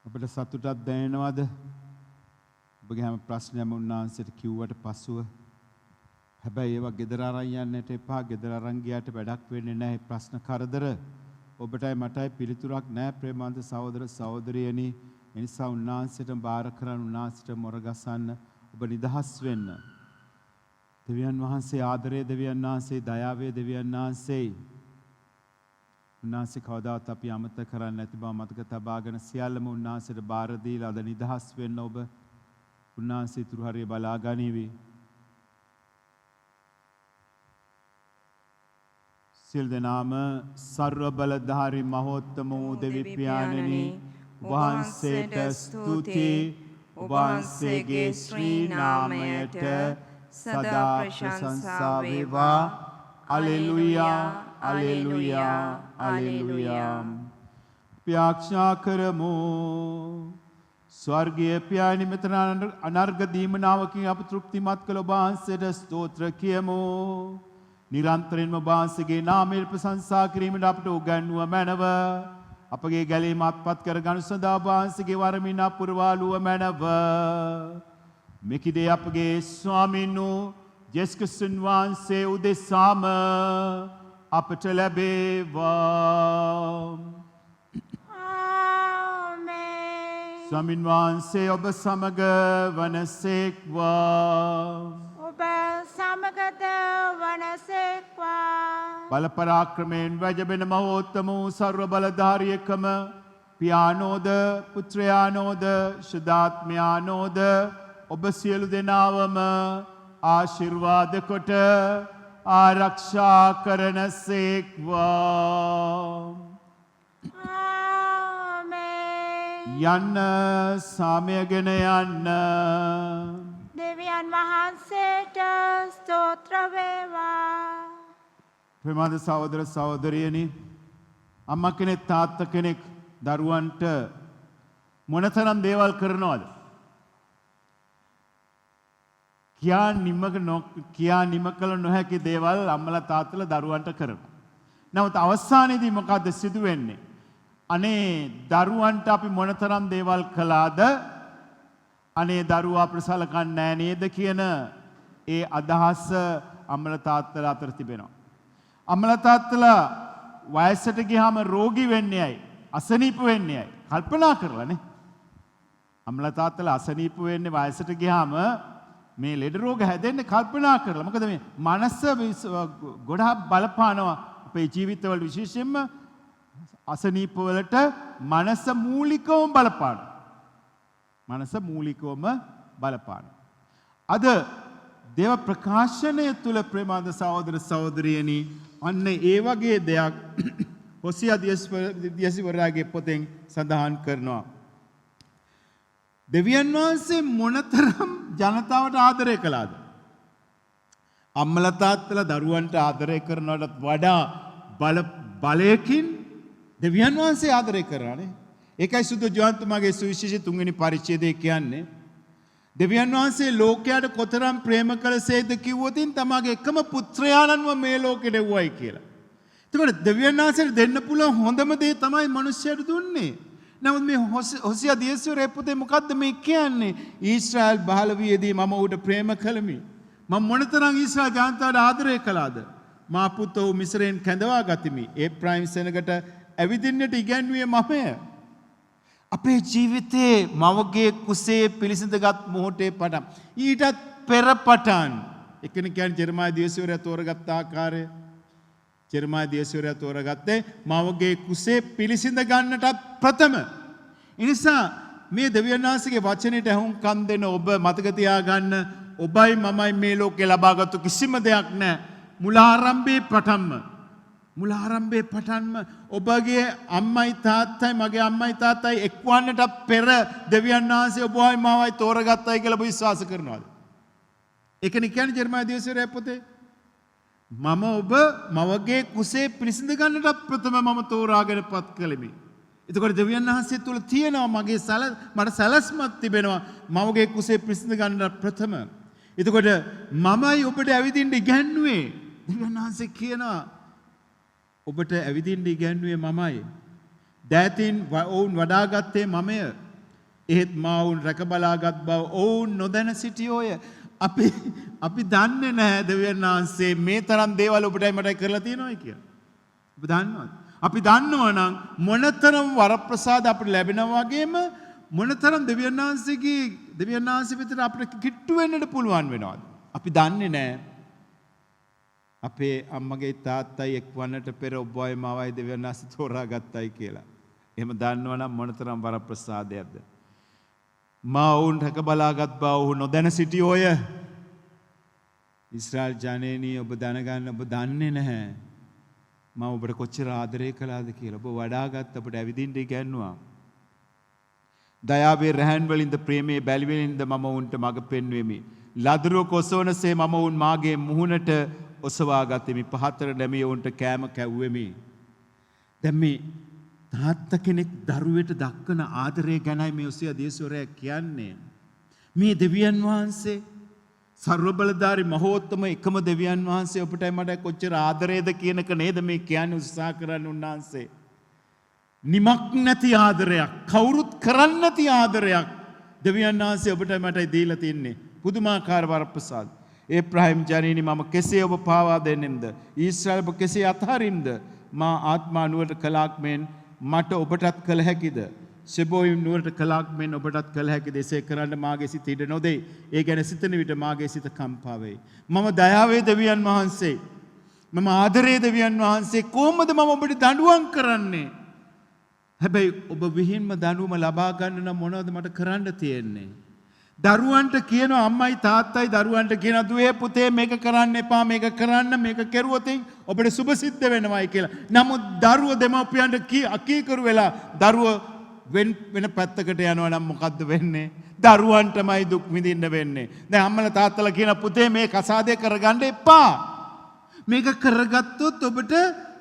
ඔබට සතුටක් දැනෙනවද? ඔබගේ හැම ප්‍රශ්නයක්ම උන්වහන්සේට කිව්වට පසුව හැබැයි ඒවා ගෙදර අරන් යන්නට එපා. ගෙදර අරන් ගියාට වැඩක් වෙන්නේ නැහැ. ප්‍රශ්න කරදර ඔබටයි මටයි පිළිතුරක් නැහැ ප්‍රේමවන්ත සහෝදර සහෝදරියනි. ඒ නිසා උන්වහන්සේට බාර කරන් උන්වහන්සේට මොරගසන්න. ඔබ නිදහස් වෙන්න. දෙවියන් වහන්සේ ආදරයේ දෙවියන් වහන්සේ දයාවේ දෙවියන් වහන්සේ උන්වහන්සේ කවදාවත් අපි අමතක කරන්නේ නැති බව මතක තබාගෙන සියල්ලම උන්වහන්සේට බාර දීලා අද නිදහස් වෙන්න ඔබ උන්වහන්සේ තුරු හරිය බලා ගනිවි. සිල් දනාම සර්ව බලධාරී මහෝත්තම වූ දෙවි පියාණනි වහන්සේට ස්තුති. වහන්සේගේ ශ්‍රී නාමයට සදා ප්‍රශංසා වේවා. Alleluia, Alleluia, Alleluia. ප්‍රාර්ථනා කරමු. ස්වර්ගීය පියාණනි මෙතන අනර්ග දීමනාවකින් අප තෘප්තිමත් කළ ඔබ වහන්සේට ස්තෝත්‍ර කියමු. නිරන්තරයෙන්ම ඔබ වහන්සේගේ නාමයෙන් ප්‍රශංසා කිරීමට අපට උගන්වුව මැනව. අපගේ ගැලීම අත්පත් කර ගනු සඳහා ඔබ වහන්සේගේ වරමින් අපුරවාලුව මැනව. මෙකිදී අපගේ ස්වාමීන් වූ ජේසුස් ක්‍රිස්තුන් වහන්සේ උදෙසාම අපට ලැබේවා. ආමේන්. ස්වාමීන් වහන්සේ ඔබ සමග වනසේක්වා. ඔබ සමගද වනසේක්වා. බල පරාක්‍රමයෙන් වැජබෙන මහෝත්තම වූ සර්ව බලධාරියකම පියානෝද පුත්‍රයානෝද ශුද්ධාත්මයානෝද ඔබ සියලු දෙනාවම ආශිර්වාද කොට ආරක්ෂා කරන සේක්වා. ආමේන්. යන්න සාමයගෙන යන්න. දෙවියන් වහන්සේට ස්තෝත්‍ර වේවා. ප්‍රමාද සහෝදර සහෝදරියනි අම්මා කෙනෙක් තාත්තා කෙනෙක් දරුවන්ට මොනතරම් දේවල් කරනවද? කියා නිම කළ නොහැකි දේවල් අම්මලා තාත්තලා දරුවන්ට කරනවා. නමුත් අවසානයේදී මොකද්ද සිදු වෙන්නේ? අනේ දරුවන්ට අපි මොනතරම් දේවල් කළාද? අනේ දරුවා අපට සලකන්නේ නැහැ නේද කියන ඒ අදහස අම්මලා තාත්තලා අතර තිබෙනවා. අම්මලා තාත්තලා වයසට ගියාම රෝගී වෙන්නේ ඇයි? අසනීප වෙන්නේ ඇයි? කල්පනා කරලානේ. අම්මලා තාත්තලා අසනීප වෙන්නේ වයසට ගියාම මේ ලෙඩ රෝග හැදෙන්නේ කල්පනා කරලා. මොකද මේ මනස ගොඩාක් බලපානවා අපේ ජීවිතවල විශේෂයෙන්ම අසනීප වලට මනස මූලිකවම බලපානවා. මනස මූලිකවම බලපානවා. අද දේව ප්‍රකාශනය තුල ප්‍රේමාද සහෝදර සහෝදරියනි අන්න ඒ වගේ දෙයක් හොසියා දියසිවරයාගේ පොතෙන් සඳහන් කරනවා. දෙවියන් වහන්සේ මොනතරම් ජනතාවට ආදරය කළාද? අම්මලා තාත්තලා දරුවන්ට ආදරය කරනවට වඩා බලයකින් දෙවියන් වහන්සේ ආදරය කරානේ. ඒකයි සුදු ජෝහන්තුමාගේ සුවිශේෂී 3 වෙනි පරිච්ඡේදය කියන්නේ. දෙවියන් වහන්සේ ලෝකයට කොතරම් ප්‍රේම කළසේද කිව්වොතින් තමගේ එකම පුත්‍රයාණන්ව මේ ලෝකෙට එව්වයි කියලා. එතකොට දෙවියන් වහන්සේට දෙන්න පුළුවන් හොඳම දේ තමයි මිනිස්සුන්ට දුන්නේ. නමුත් මේ හොසියා දියසිවරේ පොතේ මොකද්ද මේ කියන්නේ? ඊශ්‍රායල් බහල වියේදී මම ඌට ප්‍රේම කළමි. මම මොනතරම් ඊශ්‍රායල් ජනතාවට ආදරය කළාද? මා පුතෝ මිස්රයෙන් කැඳවා ගතිමි. ඒප්‍රායිම් සෙනගට ඇවිදින්නට ඉගැන්වුවේ මමය. අපේ ජීවිතේ මවගේ කුසේ පිළිසිඳගත් මොහොතේ පටන් ඊටත් පෙර පටන් එකෙනෙක් කියන්නේ ජෙරමායා දියසිවරයා තෝරගත් ආකාරය. ජෙරමායා දියසිවරයා තෝරගත්තේ මවගේ කුසේ පිළිසිඳ ගන්නටත් ප්‍රථම. ඒ නිසා මේ දෙවියන් වහන්සේගේ වචනයට ඇහුම්කන් දෙන ඔබ මතක තියාගන්න ඔබයි මමයි මේ ලෝකේ ලබාගත්තු කිසිම දෙයක් නැහැ. මුලාරම්භයේ පටන්ම ඔබගේ අම්මයි තාත්තයි මගේ අම්මයි තාත්තයි එක්වන්නට පෙර දෙවියන් වහන්සේ ඔබවයි මාවයි තෝරගත්තයි කියලා ඔබ විශ්වාස කරනවාද? ඒකනේ කියන්නේ ජෙරමායා දියසිවරයා පොතේ මම ඔබ මවගේ කුසේ පිළිසිඳ ගන්නට ප්‍රථම මම තෝරාගෙන පත් කළෙමි. එතකොට දෙවියන් වහන්සේ තුල තියෙනවා මට සැලැස්මක් තිබෙනවා මවගේ කුසේ පිළිසිඳ ගන්නට ප්‍රථම. එතකොට මමයි ඔබට ඇවිදින්න ඉගැන්නුවේ. දෙවියන් වහන්සේ කියනවා ඔබට ඇවිදින්න ඉගැන්නුවේ මමයි. දෑතින් ඔවුන් වඩාගත්තේ මමය. එහෙත් මා ඔවුන් රැක බලාගත් බව ඔවුන් නොදැන සිටියෝය. අපි දන්නේ නැහැ දෙවියන් වහන්සේ මේ තරම් දේවල් ඔබටයි මටයි කරලා තියෙනවයි කියලා. ඔබ දන්නවද? අපි දන්නවා නම් මොනතරම් වරප්‍රසාද අපිට ලැබෙනවා වගේම මොනතරම් දෙවියන් වහන්සේ විතර අපිට කිට්ටු වෙන්නට පුළුවන් වෙනවද? අපි දන්නේ නැහැ. අපේ අම්මගේ තාත්තයි එක්වන්නට පෙර ඔබවයි මාවයි දෙවියන් වහන්සේ තෝරාගත්තයි කියලා. එහෙම දන්නවනම් මොනතරම් වරප්‍රසාදයක්ද? මා ඔවුන් රැක බලාගත් බව ඔහු නොදැන සිටියෝය. ඊශ්‍රායල් ජනේනි ඔබ දැනගන්න ඔබ දන්නේ නැහැ. මම ඔබට කොච්චර ආදරය කළාද කියලා. ඔබ වඩාගත් අපට ඇවිදින්න ඉගැන්නුවා. දයාවේ රැහන් වලින්ද ප්‍රේමයේ බැලි වලින්ද මම ඔවුන්ට මඟ පෙන්වෙමි. ලදරුව කොසවනසේ මම ඔවුන් මාගේ මුහුණට ඔසවා ගතිමි. පහතර නැමී ඔවුන්ට කෑම කැව්වෙමි. දැන් මේ තාත්තා කෙනෙක් දරුවෙට දක්වන ආදරය ගැනයි මේ හොසියා දියසිවරයා කියන්නේ. මේ දෙවියන් වහන්සේ සර්ව බලධාරි මහෝත්තම එකම දෙවියන් වහන්සේ ඔබටයි මටයි කොච්චර ආදරයද කියනක නේද මේ කියන්නේ උත්සාහ කරන්නේ උන්වහන්සේ. නිමක් නැති ආදරයක්, කවුරුත් කරන්නේ නැති ආදරයක් දෙවියන් වහන්සේ ඔබටයි මටයි දීලා තින්නේ. පුදුමාකාර වරප්‍රසාද. ඒබ්‍රාහීම් ජනේනි මම කෙසේ ඔබ පාවා දෙන්නෙම්ද? ඊශ්‍රායල් ඔබ කෙසේ අත්හරින්ද? මා ආත්මා නුවරට කලාක් මෙන් මට ඔබටත් කළ හැකිද? සෙබෝයිම් නුවරට කලාක් මෙන් ඔබටත් කළ හැකිද? එසේ කරන්න මාගේ සිත ඉඩ නොදෙයි. ඒ ගැන සිතන විට මාගේ සිත කම්පා වෙයි. මම දයාවේ දෙවියන් වහන්සේ, මම ආදරයේ දෙවියන් වහන්සේ කොහොමද මම ඔබට දඬුවම් කරන්නේ? හැබැයි ඔබ විහිංම දඬුවම ලබා ගන්න නම් මොනවද මට කරන්න තියෙන්නේ? දරුවන්ට කියනවා අම්මයි තාත්තයි දරුවන්ට කියනවා දුවේ පුතේ මේක කරන්න එපා මේක කරන්න මේක කෙරුවොත් ඔබට සුබ සිද්ධ වෙනවයි කියලා. නමුත් දරුව දෙමව්පියන්ට අකීකරු වෙලා දරුව වෙන පැත්තකට යනවා නම් මොකද්ද වෙන්නේ? දරුවන්ටමයි දුක් විඳින්න වෙන්නේ. දැන් අම්මලා තාත්තලා කියන පුතේ මේ කසාදේ කරගන්න එපා. මේක කරගත්තොත් ඔබට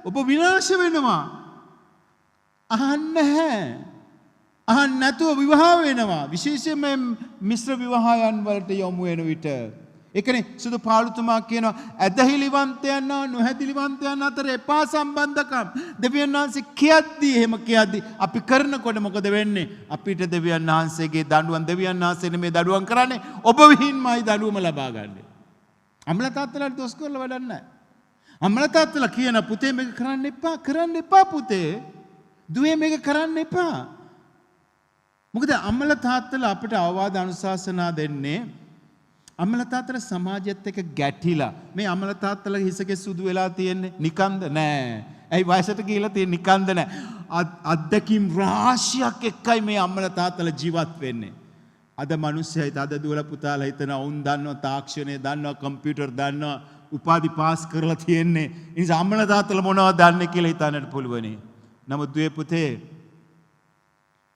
ඔබ විනාශ වෙනවා. අහන්න නැහැ. අහන්න නැතුව විවාහ වෙනවා. විශේෂයෙන්ම මිශ්‍ර විවාහයන් වලට යොමු වෙන විට. ඒකනේ සුදු පාළුතුමා කියනවා ඇදහිලිවන්තයන් නොහැදිලිවන්තයන් අතර එපා සම්බන්ධකම්. දෙවියන් වහන්සේ කියද්දී එහෙම කියද්දී අපි කරනකොට මොකද වෙන්නේ? අපිට දෙවියන් වහන්සේගේ දඬුවම් දෙවියන් වහන්සේ නෙමෙයි දඬුවම් කරන්නේ. ඔබ විහින්මයි දඬුවම ලබා ගන්නේ. අම්මලා තාත්තලාට දොස් කරලා වැඩක් නැහැ. අම්මලා තාත්තලා කියන පුතේ මේක කරන්න එපා පුතේ. දුවේ මේක කරන්න එපා. මොකද අම්මලා තාත්තලා අපිට අවවාද අනුශාසනා දෙන්නේ අම්මලා තාත්තලා සමාජයත් එක්ක ගැටිලා. මේ අම්මලා තාත්තලා හිසකේ සුදු වෙලා තියෙන්නේ නිකන්ද නෑ. ඇයි වයසට ගිහිලා තියෙන්නේ නිකන්ද නෑ. අත්දැකීම් රාශියක් එක්කයි මේ අම්මලා තාත්තලා ජීවත් වෙන්නේ. අද මිනිස්සුයි අද දුවලා පුතාලා හිතන උන් දන්නවා තාක්ෂණය දන්නවා කම්පියුටර් දන්නවා උපාධි පාස් කරලා තියෙන්නේ. ඒ නිසා අම්මලා තාත්තලා මොනවද දන්නේ කියලා හිතන්නට පුළුවනි. නමුත් දුවේ පුතේ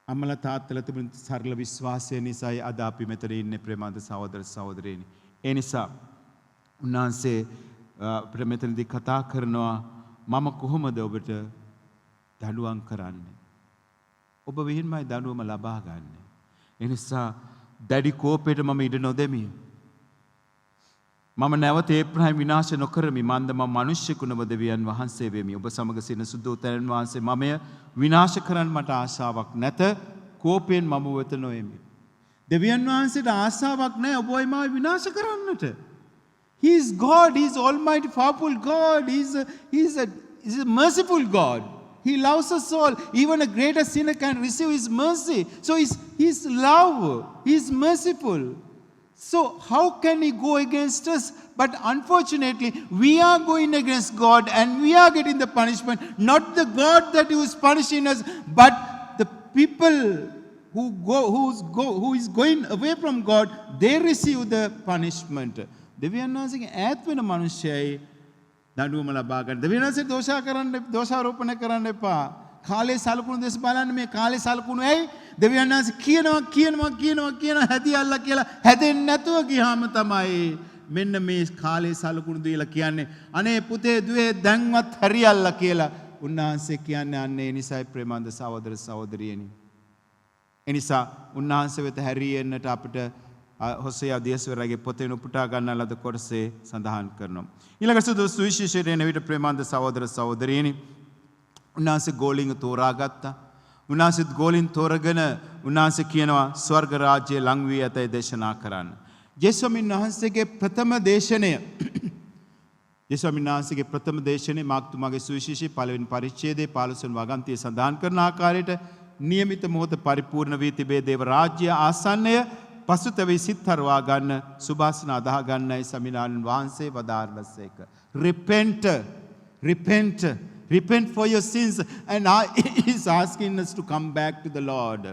අම්මලා තාත්තලා තිබුණ සරල විශ්වාසය නිසායි අද අපි මෙතන ඉන්නේ ප්‍රේමන්ත සහෝදර සහෝදරයනි. ඒ නිසා උන්වහන්සේ අපිට මෙතනදී කතා කරනවා මම කොහොමද ඔබට දඬුවම් කරන්නේ? ඔබ විහින්මයි දඬුවම ලබා ගන්න. ඒ නිසා දැඩි කෝපයට මම ඉඩ නොදෙමි. මම නැවත ඒබ්‍රහම් විනාශ නොකරමි. මන්ද මම මිනිස්සුකුණව දෙවියන් වහන්සේ වෙමි. ඔබ සමග සිටින සුද්ධෝතයන් වහන්සේ මමය විනාශ කරන්න මට ආශාවක් නැත. කෝපයෙන් මම වෙත නොෙමි. දෙවියන් වහන්සේට ආශාවක් නැහැ ඔබයි මාව විනාශ කරන්නට. He is God. He is almighty powerful God. He is a merciful God. He loves us all. Even a greater sinner can receive his mercy. So his love. He is merciful. So how can he go against us? But unfortunately, we are going against God and we are getting the punishment. Not the God that who is punishing us, but the people who is going away from God, they receive the punishment. දෙවියන් වහන්සේගේ ඈත් වෙන මිනිස්සයයි දඬුවම ලබා ගන්න. දෙවියන් වහන්සේ දෝෂාරෝපණය කරන්න එපා. කාලේ සලකුණු දෙස බලන්න මේ කාලේ සලකුණු ඇයි? දෙවියන් වහන්සේ කියනවා හැදියල්ලා කියලා හැදෙන්නේ නැතුව ගියාම තමයි මෙන්න මේ කාලේ සලකුණු දීලා කියන්නේ අනේ පුතේ දුවේ දැන්වත් හරියල්ලා කියලා උන්වහන්සේ කියන්නේ අන්නේ ඒ නිසායි ප්‍රේමන්ත සහෝදර සහෝදරියනි. ඒ නිසා උන්වහන්සේ වෙත හැරියෙන්නට අපිට හොසේයා දියස්වරගේ පොතේ උපුටා ගන්න ලද කොටසේ සඳහන් කරනවා. ඊළඟට සුවිශේෂයෙන් එන විට ප්‍රේමන්ත සහෝදර සහෝදරියනි උන්වහන්සේ ගෝලින් තෝරාගත්තා. උන්වහන්සේත් ගෝලින් තෝරගෙන උන්වහන්සේ කියනවා ස්වර්ග රාජ්‍යය ලං වී ඇතයි දේශනා කරන්න. යේසුස්මින් වහන්සේගේ ප්‍රථම දේශනේ මාක්තුමාගේ සුවිශේෂී පළවෙනි පරිච්ඡේදයේ 15 වෙනි වගන්තියේ සඳහන් කරන ආකාරයට නියමිත මොහොත පරිපූර්ණ වී තිබේ දේව රාජ්‍ය ආසන්නය පසුතැවී සිත් හරවා ගන්න සුභාසන අදාහ ගන්නයි සමිනාන් වහන්සේ වදාරලසේක. Repent for your sins, and He is asking us to come back to the Lord.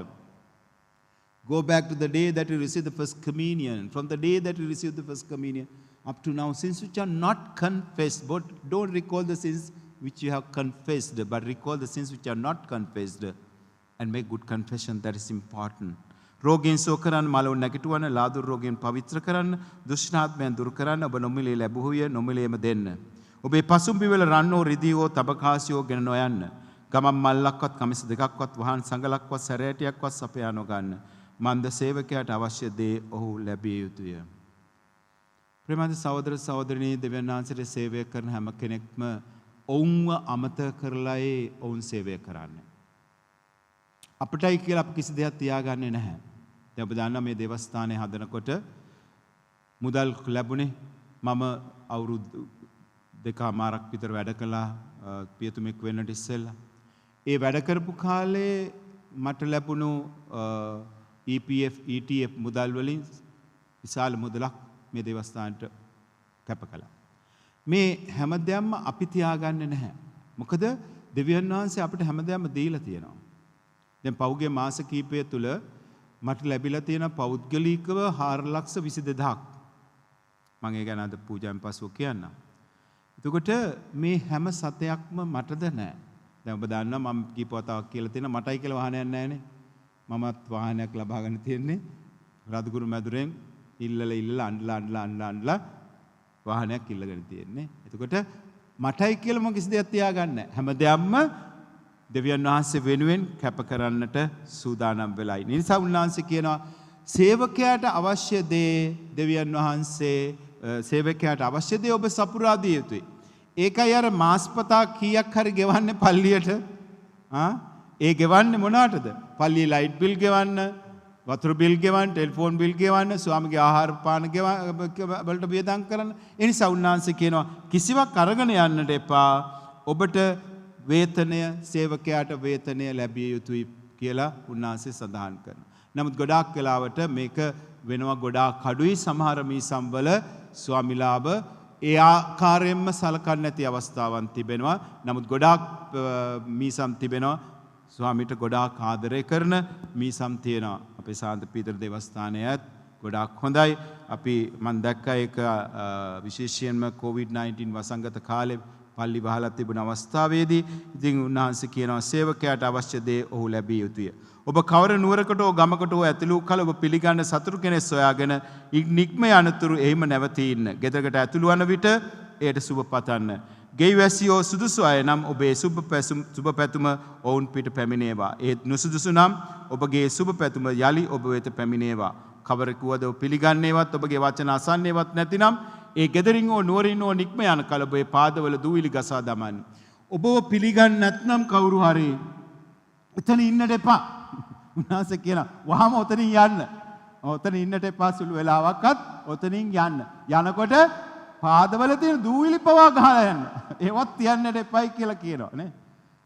Go back to the day that you received the first communion. From the day that you received the first communion up to now, sins which are not confessed. But don't recall the sins which you have confessed, but recall the sins which are not confessed, and make good confession. That is important. රෝගීන් සුව කරන්න, මලවුන් නැගිටවන්න, ලාදුරු රෝගීන් පවිත්‍ර කරන්න, දුෂ්ණාත්මයන් දුරු කරන්න, ඔබ නොමිලේ ලැබුවේ නොමිලේම දෙන්න. ඔබේ පසුම්බිවල රන්නෝ රිදීවෝ තබකාසියෝ ගෙන නොයන්න. ගමන් මල්ලක්වත් කමිස දෙකක්වත් වහන් සංගලක්වත් සැරෑටියක්වත් සපයා නොගන්න. මන්ද සේවකයාට අවශ්‍ය දේ ඔහු ලැබිය යුතුය. ප්‍රේමන්ත සහෝදර සහෝදරිනී දෙවියන් වහන්සේට සේවය කරන හැම කෙනෙක්ම ඔවුන්ව අමතක කරලායි ඔවුන් සේවය කරන්නේ. අපිටයි කියලා අපි කිසි දෙයක් තියාගන්නේ නැහැ. දැන් ඔබ දන්නා මේ දේවස්ථානය හදනකොට මුදල් ලැබුණේ මම අවුරුදු 2මාරක් විතර වැඩ කළා පියතුමෙක් වෙන්නට ඉස්සෙල්ලා. ඒ වැඩ කරපු කාලේ මට ලැබුණු EPF ETF මුදල් වලින් විශාල මුදලක් මේ දේවස්ථානට කැප කළා. මේ හැමදේම අපි තියාගන්නේ නැහැ. මොකද දෙවියන් වහන්සේ අපිට හැමදේම දීලා තියෙනවා. දැන් පෞගේ මාස කීපය තුල මට ලැබිලා තියෙන පෞද්ගලිකව 4,22,000ක්. මම ඒ ගැන අද පූජාවෙන් පසුව කියන්නම්. එතකොට මේ හැම සතයක්ම මටද නැහැ. දැන් ඔබ දන්නවා මම කීප වතාවක් කියලා තියෙනවා මටයි කියලා වාහනයක් නැහැනේ. මමත් වාහනයක් ලබා ගන්න තියෙන්නේ රාජගුරු මැදුරෙන් ඉල්ලලා අඬලා වාහනයක් ඉල්ලගෙන තියෙන්නේ. එතකොට මටයි කියලා මම කිසි දෙයක් තියාගන්නේ නැහැ. හැමදේම දෙවියන් වහන්සේ වෙනුවෙන් කැප කරන්නට සූදානම් වෙලයි. ඒ නිසා උන්වහන්සේ කියනවා සේවකයාට අවශ්‍ය දේ දෙවියන් වහන්සේ සේවකයාට අවශ්‍ය දේ ඔබ සපුරා දිය යුතුයි. ඒකයි අර මාස්පතා කීයක් හරි ගෙවන්නේ පල්ලියට. ඒ ගෙවන්නේ මොනකටද? පල්ලියේ ලයිට් බිල් ගෙවන්න, වතුර බිල් ගෙවන්න, ටෙලිෆෝන් බිල් ගෙවන්න, ස්වාමිගේ ආහාර පාන වලට වියදම් කරන්න. ඒ නිසා උන්වහන්සේ කියනවා කිසිවක් අරගෙන යන්නට එපා. ඔබට වේතනය සේවකයාට වේතනය ලැබිය යුතුයි කියලා උන්වහන්සේ සඳහන් කරනවා. නමුත් ගොඩාක් වෙලාවට මේක වෙනවා ගොඩාක් අඩුයි. සමහර මීසම්වල ස්වාමිලාභ ඒ ආකාරයෙන්ම සලකන්නේ නැති අවස්ථාවන් තිබෙනවා. නමුත් ගොඩාක් මීසම් තිබෙනවා ස්වාමීට ගොඩාක් ආදරය කරන මීසම් තියෙනවා. අපේ සාන්ත පීතර දේවස්ථානයත් ගොඩාක් හොඳයි. අපි මම දැක්කා ඒක විශේෂයෙන්ම COVID-19 වසංගත කාලේ පල්ලි වහලා තිබුණ අවස්ථාවේදී ඉතින් උන්වහන්සේ කියනවා සේවකයාට අවශ්‍ය දේ ඔහු ලැබිය යුතුය. ඔබ කවර නුවරකට හෝ ගමකට හෝ ඇතුළු කල ඔබ පිළිගන්න සතුරු කෙනෙක් සොයාගෙන නික්ම යනතුරු එහිම නැවතී ඉන්න. ගෙදරකට ඇතුළු වන විට එයට සුබ පතන්න. ගෙයි වැසියෝ සුදුසු අය නම් ඔබේ සුබ පැතුම ඔවුන් පිට පැමිණේවා. ඒත් නුසුදුසු නම් ඔබගේ සුබ පැතුම යලි ඔබ වෙත පැමිණේවා. කවරෙකුවද පිළිගන්නේවත් ඔබගේ වචන අසන්නේවත් නැතිනම් ඒ ගෙදරින් හෝ නුවරින් හෝ නික්ම යන කල ඔබේ පාදවල දූවිලි ගසා දමන්න. ඔබව පිළිගන්නේ නැත්නම් කවුරු හරි එතන ඉන්නට එපා. උන්වහන්සේ කියනවා වහම ඔතනින් යන්න. ඔතන ඉන්නට එපා සුළු වෙලාවක්වත් ඔතනින් යන්න. යනකොට පාදවල තියෙන දූවිලි පවා ගහලා යන්න. ඒවත් තියන්නට එපයි කියලා කියනවා නේ.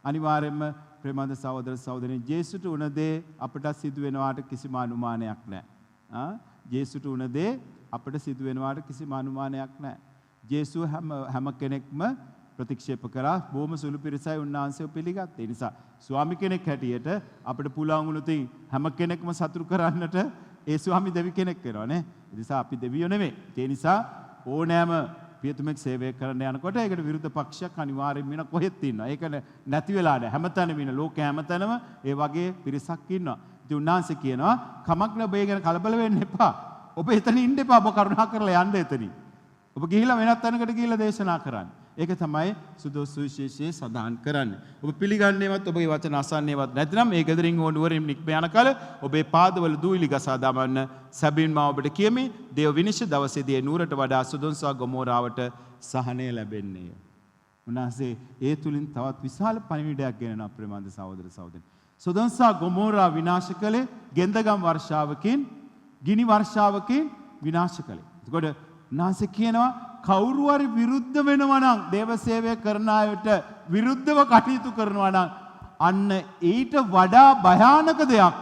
අනිවාර්යයෙන්ම ප්‍රේමන්ත සහෝදර සහෝදරියන් ජේසුට උන දේ අපට සිදු වෙනවාට කිසිම අනුමානයක් නැහැ. ජේසුට උන දේ අපට සිදු වෙනවාට කිසිම අනුමානයක් නැහැ. ජේසුව හැම කෙනෙක්ම ප්‍රතික්ෂේප කරා. බොහොම සුළු පිරිසයි උන්වහන්සේව පිළිගත්තේ. ඒ නිසා ස්වාමි කෙනෙක් හැටියට අපිට පුළුවන් වුණොතින් හැම කෙනෙක්ම සතුටු කරන්නට ඒ ස්වාමි දෙවි කෙනෙක් වෙනවා නේ. ඒ නිසා අපි දෙවියෝ නෙමෙයි. ඒ නිසා ඕනෑම පියතුමෙක් සේවය කරන්න යනකොට ඒකට විරුද්ධ පක්ෂයක් අනිවාර්යයෙන් වෙන කොහෙත් ඉන්නවා. ඒක නැති වෙලා නැහැ. හැමතැනම ඉන්න ලෝක හැමතැනම ඒ වගේ පිරිසක් ඉන්නවා. ඉතින් උන්වහන්සේ කියනවා කමක් නෑ ඔබ ඒ ගැන කලබල වෙන්න එපා. ඔබ එතන ඉන්න එපා. ඔබ කරුණා කරලා යන්න එතනින්. ඔබ ගිහිලා වෙනත් තැනකට ගිහිලා දේශනා කරන්න. ඒක තමයි සුදෝස් සුවිශේෂයේ සඳහන් කරන්නේ. ඔබ පිළිගන්නේවත් ඔබගේ වචන අසන්නේවත් නැතිනම් මේ ගෙදරින් හෝ නුවරින් නික්ම යන කල ඔබේ පාදවල දූවිලි ගසා දමන්න. සැබවින්ම ඔබට කියමි දේව විනිශ්චය දවසේදී නුවරට වඩා සොදොම් සහ ගොමෝරාවට සහනය ලැබෙන්නේය. උන්වහන්සේ ඒ තුලින් තවත් විශාල පණිවිඩයක් ගෙනනවා ප්‍රේමන්ත සහෝදර සහෝදරයන්. සොදොම් සහ ගොමෝරා විනාශ කළේ ගෙන්දගම් වර්ෂාවකින්, ගිනි වර්ෂාවකින් විනාශ කළේ. එතකොට උන්වහන්සේ කියනවා කවුරු හරි විරුද්ධ වෙනවා නම් දේව සේවය කරන අයට විරුද්ධව කටයුතු කරනවා නම් අන්න ඊට වඩා භයානක දෙයක්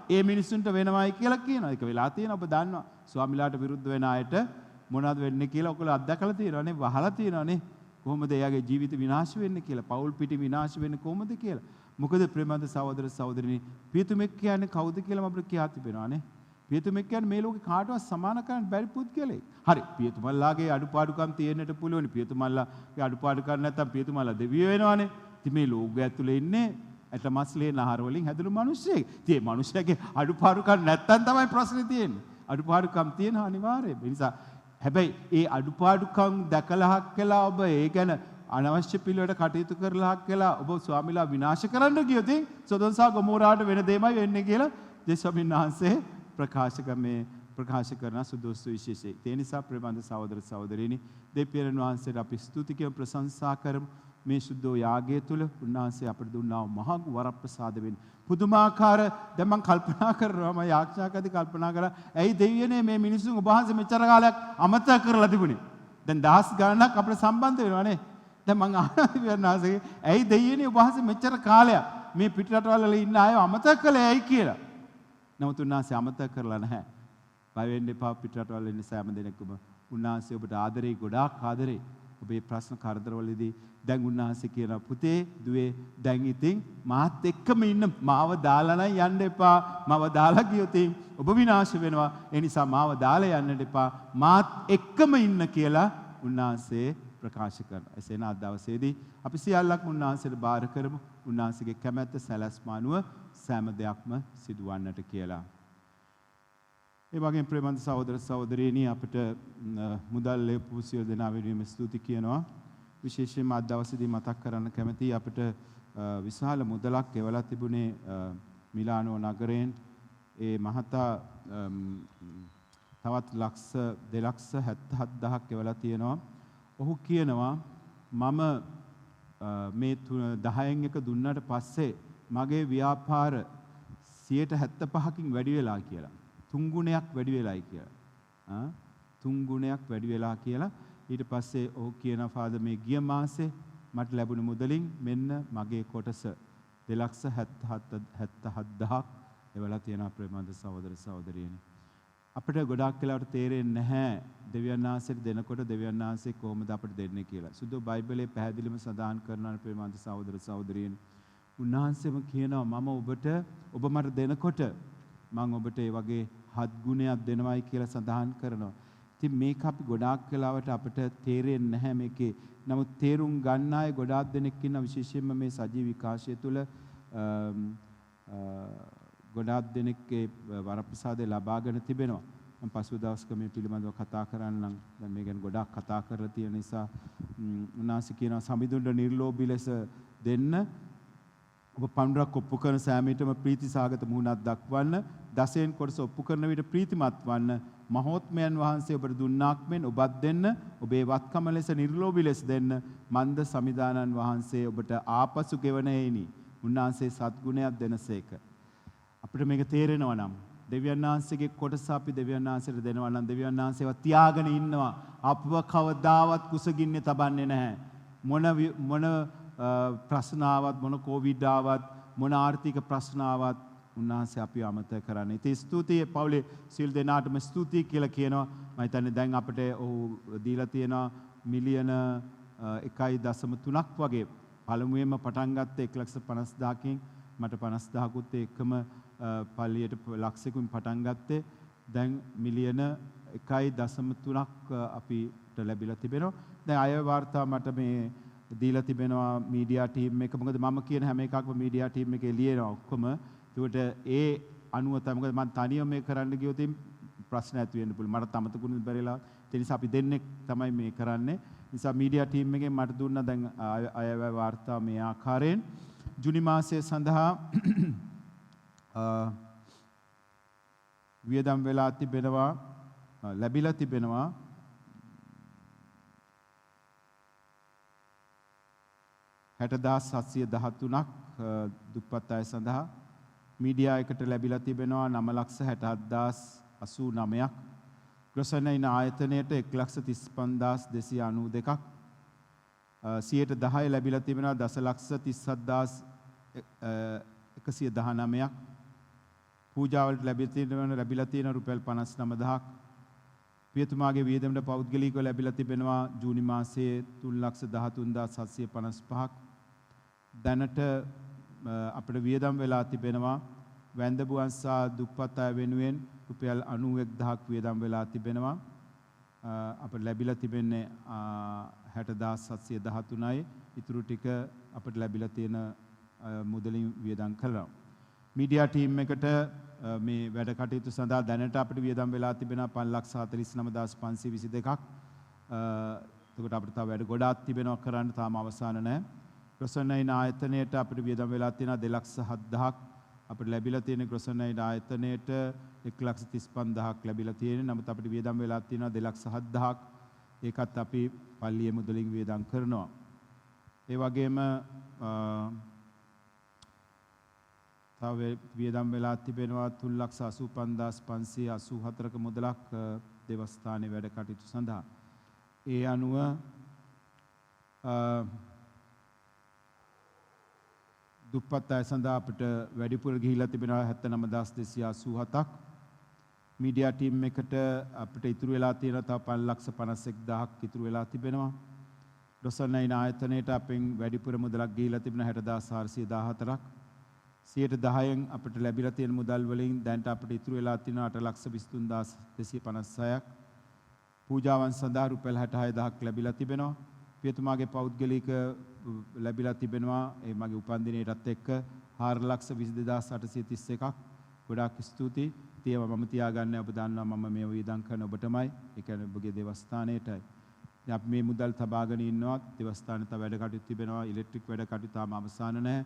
ඒ මිනිසුන්ට වෙනවයි කියලා කියනවා. ඒක වෙලා තියෙනවා. ඔබ දන්නවා ස්වාමිලාට විරුද්ධ වෙන අයට මොනවද වෙන්නේ කියලා ඔයගොල්ලෝ අත්දැකලා තියෙනවනේ, වහලා තියෙනවනේ. කොහොමද එයාගේ ජීවිත විනාශ වෙන්නේ කියලා, පෞල් පිටි විනාශ වෙන්නේ කොහොමද කියලා. මොකද ප්‍රේමන්ත සහෝදර සහෝදරිනි, පියතුමෙක් කියන්නේ කවුද කියලා අපිට කියා තිබෙනවානේ. පියතුමෙක් කියන්නේ මේ ලෝකේ කාටවත් සමාන කරන්න බැරි පුද්ගලෙක්. හරි, පියතුමල්ලාගේ අඩුපාඩුකම් තියෙන්නට පුළුවන්. පියතුමල්ලාගේ අඩුපාඩුකම් නැත්තම් පියතුමල්ලා දෙවියෝ වෙනවනේ. ඉතින් මේ ලෝකයේ ඇතුලේ ඉන්නේ ඇටමස්ලේ නහර වලින් හැදුණු මිනිස්සෙක්. ඉතින් මේ මිනිස්සයාගේ අඩුපාඩුකම් නැත්තම් තමයි ප්‍රශ්නේ තියෙන්නේ. අඩුපාඩුකම් තියෙන අනිවාර්යයෙන්. ඒ නිසා හැබැයි ඒ අඩුපාඩුකම් දැකලා හක් කළා ඔබ ඒ ගැන අනවශ්‍ය පිළිවෙලට කටයුතු කරලා හක් කළා ඔබ ස්වාමිලා විනාශ කරන්න ගියොත් සොදොම් සහ ගොමෝරාට වෙන දෙයමයි වෙන්නේ කියලා දෙස්වාමීන් වහන්සේ ප්‍රකාශ කරන සුදෝස් විශේෂයි. ඒ නිසා ප්‍රේමන්ත සහෝදර සහෝදරියනි, දෙවියන් වහන්සේට අපි ස්තුති කරමු, ප්‍රශංසා කරමු. මේ සුද්ධෝ යාගය තුල උන්වහන්සේ අපට දුන්නා මහා වරප්‍රසාද වෙන්නේ. පුදුමාකාර දැන් මම කල්පනා කරනවා, මම යාඥාකදී කල්පනා කරා ඇයි දෙවියනේ මේ මිනිස්සුන් ඔබ වහන්සේ මෙච්චර කාලයක් අමතක කරලා තිබුණේ. දැන් දහස් ගණනක් අපිට සම්බන්ධ වෙනවානේ. දැන් මම අහනවා දෙවියන් වහන්සේගේ ඇයි දෙවියනේ ඔබ වහන්සේ මෙච්චර කාලයක් මේ පිටරටවල ඉන්න අය අමතක කළේ ඇයි කියලා. නමුත් උන්වහන්සේ අමතක කරලා නැහැ. බය වෙන්න එපා, පිටරටවල ඉන්න සෑම දෙනෙක්ම උන්වහන්සේ ඔබට ආදරේ, ගොඩාක් ආදරේ. ඔබේ ප්‍රශ්න කරදරවලදී දැන් උන්වහන්සේ කියනවා පුතේ, දුවේ, දැන් ඉතින් මාත් එක්කම ඉන්න, මාව දාලා නම් යන්න එපා. මාව දාලා ගියොත් ඔබ විනාශ වෙනවා. ඒ නිසා මාව දාලා යන්න එපා. මාත් එක්කම ඉන්න කියලා උන්වහන්සේ ප්‍රකාශ කරනවා. එසේන අද දවසේදී අපි සියල්ලක්ම උන්වහන්සේට බාර කරමු. උන්වහන්සේගේ කැමැත්ත සැලැස්ම අනුව සෑම දෙයක්ම සිදුවන්නට කියලා. ඒ වගේම ප්‍රේමන්ත සහෝදර සහෝදරියනි, අපිට මුදල් ලැබපු සියලු දෙනා වෙනුවෙන් ස්තුති කියනවා. විශේෂයෙන්ම අද දවසේදී මතක් කරන්න කැමතියි අපිට විශාල මුදලක් ගෙවලා තිබුණේ මිලානෝ නගරයෙන් ඒ මහතා තවත් ලක්ෂ 2,77,000ක් ගෙවලා තියෙනවා. ඔහු කියනවා මම මේ 10න් එක දුන්නාට පස්සේ මගේ ව්‍යාපාර 75%කින් වැඩි වෙලා කියලා. 3 ගුණයක් වැඩි වෙලායි කියලා. 3 ගුණයක් වැඩි වෙලා කියලා. ඊට පස්සේ ඔහු කියනවා ෆාදර් මේ ගිය මාසේ මට ලැබුණු මුදලින් මෙන්න මගේ කොටස 2,77,000ක් එවලා තියෙනවා ප්‍රේමන්ත සහෝදර සහෝදරියනි. අපිට ගොඩාක් වෙලාවට තේරෙන්නේ නැහැ දෙවියන් වහන්සේට දෙනකොට දෙවියන් වහන්සේ කොහොමද අපිට දෙන්නේ කියලා. සුදු බයිබලයේ පැහැදිලිවම සඳහන් කරනවා ප්‍රේමන්ත සහෝදර සහෝදරියනි. උන්වහන්සේම කියනවා මම ඔබ මට දෙනකොට මම ඔබට ඒ වගේ 7 ගුණයක් දෙනවයි කියලා සඳහන් කරනවා. ඉතින් මේක අපි ගොඩාක් වෙලාවට අපිට තේරෙන්නේ නැහැ මේකේ. නමුත් තේරුම් ගන්න අය ගොඩාක් දෙනෙක් ඉන්න විශේෂයෙන්ම මේ සජීව විකාශය තුළ ගොඩාක් දෙනෙක්ගේ වරප්‍රසාදය ලබාගෙන තිබෙනවා. මම පසුගිය දවස්ක මේ පිළිබඳව කතා කරන්නම්. දැන් මේ ගැන ගොඩාක් කතා කරලා තියෙන නිසා උන්වහන්සේ කියනවා සමිඳුන්ට නිර්ලෝභී ලෙස දෙන්න ඔබ පඳුරක් ඔප්පු කරන සෑමීටම ප්‍රීතිසාගත මුහුණක් දක්වන්න දසයෙන් කොටස ඔප්පු කරන විට ප්‍රීතිමත් වන්න මහෝත්මයන් වහන්සේ ඔබට දුන්නාක් මෙන් ඔබත් දෙන්න ඔබේ වත්කම ලෙස නිර්ලෝභී ලෙස දෙන්න මන්ද සමිදානන් වහන්සේ ඔබට ආපසු ගෙවන හේනි උන්වහන්සේ සත්ගුණයක් දෙනසේක. අපිට මේක තේරෙනවා නම් දෙවියන් වහන්සේගේ කොටස අපි දෙවියන් වහන්සේට දෙනවා නම් දෙවියන් වහන්සේව තියාගෙන ඉන්නවා අපව කවදාවත් කුසගින්නේ තබන්නේ නැහැ. මොන ප්‍රශ්නාවත් මොන කොවිඩ් ආවත් මොන ආර්ථික ප්‍රශ්නාවත් උන්වහන්සේ අපි අමතක කරන්නේ. ඉතින් ස්තුතියි පවුලේ සිල් දෙනාටම ස්තුතියි කියලා කියනවා. මම හිතන්නේ දැන් අපිට ඔහු දීලා තියෙනවා මිලියන 1.3ක් වගේ. පළමුවෙන්ම පටන් ගත්තේ 1,50,000කින් මට 50,000කුත් එකම පල්ලියට ලක්ෂයකින් පටන් ගත්තේ. දැන් මිලියන 1.3ක් අපිට ලැබිලා තිබෙනවා. දැන් අය වාර්තා මට මේ දීලා තිබෙනවා මීඩියා ටීම් එක. මොකද මම කියන හැම එකක්ම මීඩියා ටීම් එකේ ලියනවා ඔක්කොම. ඒකට ඒ අනුව තමයි මොකද මම තනියම මේ කරන්න ගියොත් ප්‍රශ්න ඇති වෙන්න පුළුවන්. මට තමතකුණු බැරිලා. ඒ නිසා අපි දෙන්නෙක් තමයි මේ කරන්නේ. නිසා මීඩියා ටීම් එකෙන් මට දුන්නා දැන් අයවැය වාර්තා මේ ආකාරයෙන් ජුනි මාසය සඳහා වියදම් වෙලා තිබෙනවා ලැබිලා තිබෙනවා 60,713ක් දුප්පත් අය සඳහා මීඩියා එකට ලැබිලා තිබෙනවා 9,67,089ක් ග්‍රොසනයින ආයතනයට 1,35,292ක් 10% ලැබිලා තිබෙනවා 10,37,119ක් පූජාවලට ලැබිලා තියෙන රුපියල් 59,000ක් පියතුමාගේ වියදමට පෞද්ගලිකව ලැබිලා තිබෙනවා ජූනි මාසයේ 3,13,755ක් දැනට අපිට වියදම් වෙලා තිබෙනවා වැන්දඹුවන් සහ දුප්පත් අය වෙනුවෙන් රුපියල් 91,000ක් වියදම් වෙලා තිබෙනවා අපිට ලැබිලා තිබෙන්නේ 60,713යි ඉතුරු ටික අපිට ලැබිලා තියෙන මුදලින් වියදම් කළා මීඩියා ටීම් එකට මේ වැඩ කටයුතු සඳහා දැනට අපිට වියදම් වෙලා තිබෙනවා 5,49,522ක් එතකොට අපිට තව වැඩ ගොඩාක් තිබෙනවා කරන්න තාම අවසන් නැහැ ග්‍රොසනයින ආයතනයට අපිට වියදම් වෙලා තියෙනවා 2,07,000ක් අපිට ලැබිලා තියෙන ග්‍රොසනයින ආයතනයට 1,35,000ක් ලැබිලා තියෙනවා නමුත් අපිට වියදම් වෙලා තියෙනවා 2,07,000ක් ඒකත් අපි පල්ලියේ මුදලින් වියදම් කරනවා ඒ වගේම තව වියදම් වෙලා තිබෙනවා 3,85,584ක මුදලක් දේවස්ථානයේ වැඩ කටයුතු සඳහා ඒ අනුව දුප්පත් අය සඳහා අපිට වැඩිපුර ගිහිලා තිබෙනවා 79,287ක් මීඩියා ටීම් එකට අපිට ඉතුරු වෙලා තියෙනවා තව 5,51,000ක් ඉතුරු වෙලා තිබෙනවා රොසනයින ආයතනයට අපෙන් වැඩිපුර මුදලක් ගිහිලා තිබෙනවා 60,414ක් 10%න් අපිට ලැබිලා තියෙන මුදල් වලින් දැන්ට අපිට ඉතුරු වෙලා තියෙනවා 8,23,256ක් පූජාවන් සඳහා රුපියල් 66,000ක් ලැබිලා තිබෙනවා පියතුමාගේ පෞද්ගලික ලැබිලා තිබෙනවා ඒ මගේ උපන්දිනයටත් එක්ක 4,22,831ක් ගොඩාක් ස්තුතියි තියව මම තියාගන්නේ ඔබ දන්නවා මම මේ වියදම් කරන ඔබටමයි ඒ කියන්නේ ඔබගේ දේවස්ථානයටයි අපි මේ මුදල් තබාගෙන ඉන්නවා. දේවස්ථානයේ තව වැඩ කටයුතු තිබෙනවා. ඉලෙක්ට්‍රික් වැඩ කටයුතු තාම අවසන් නැහැ.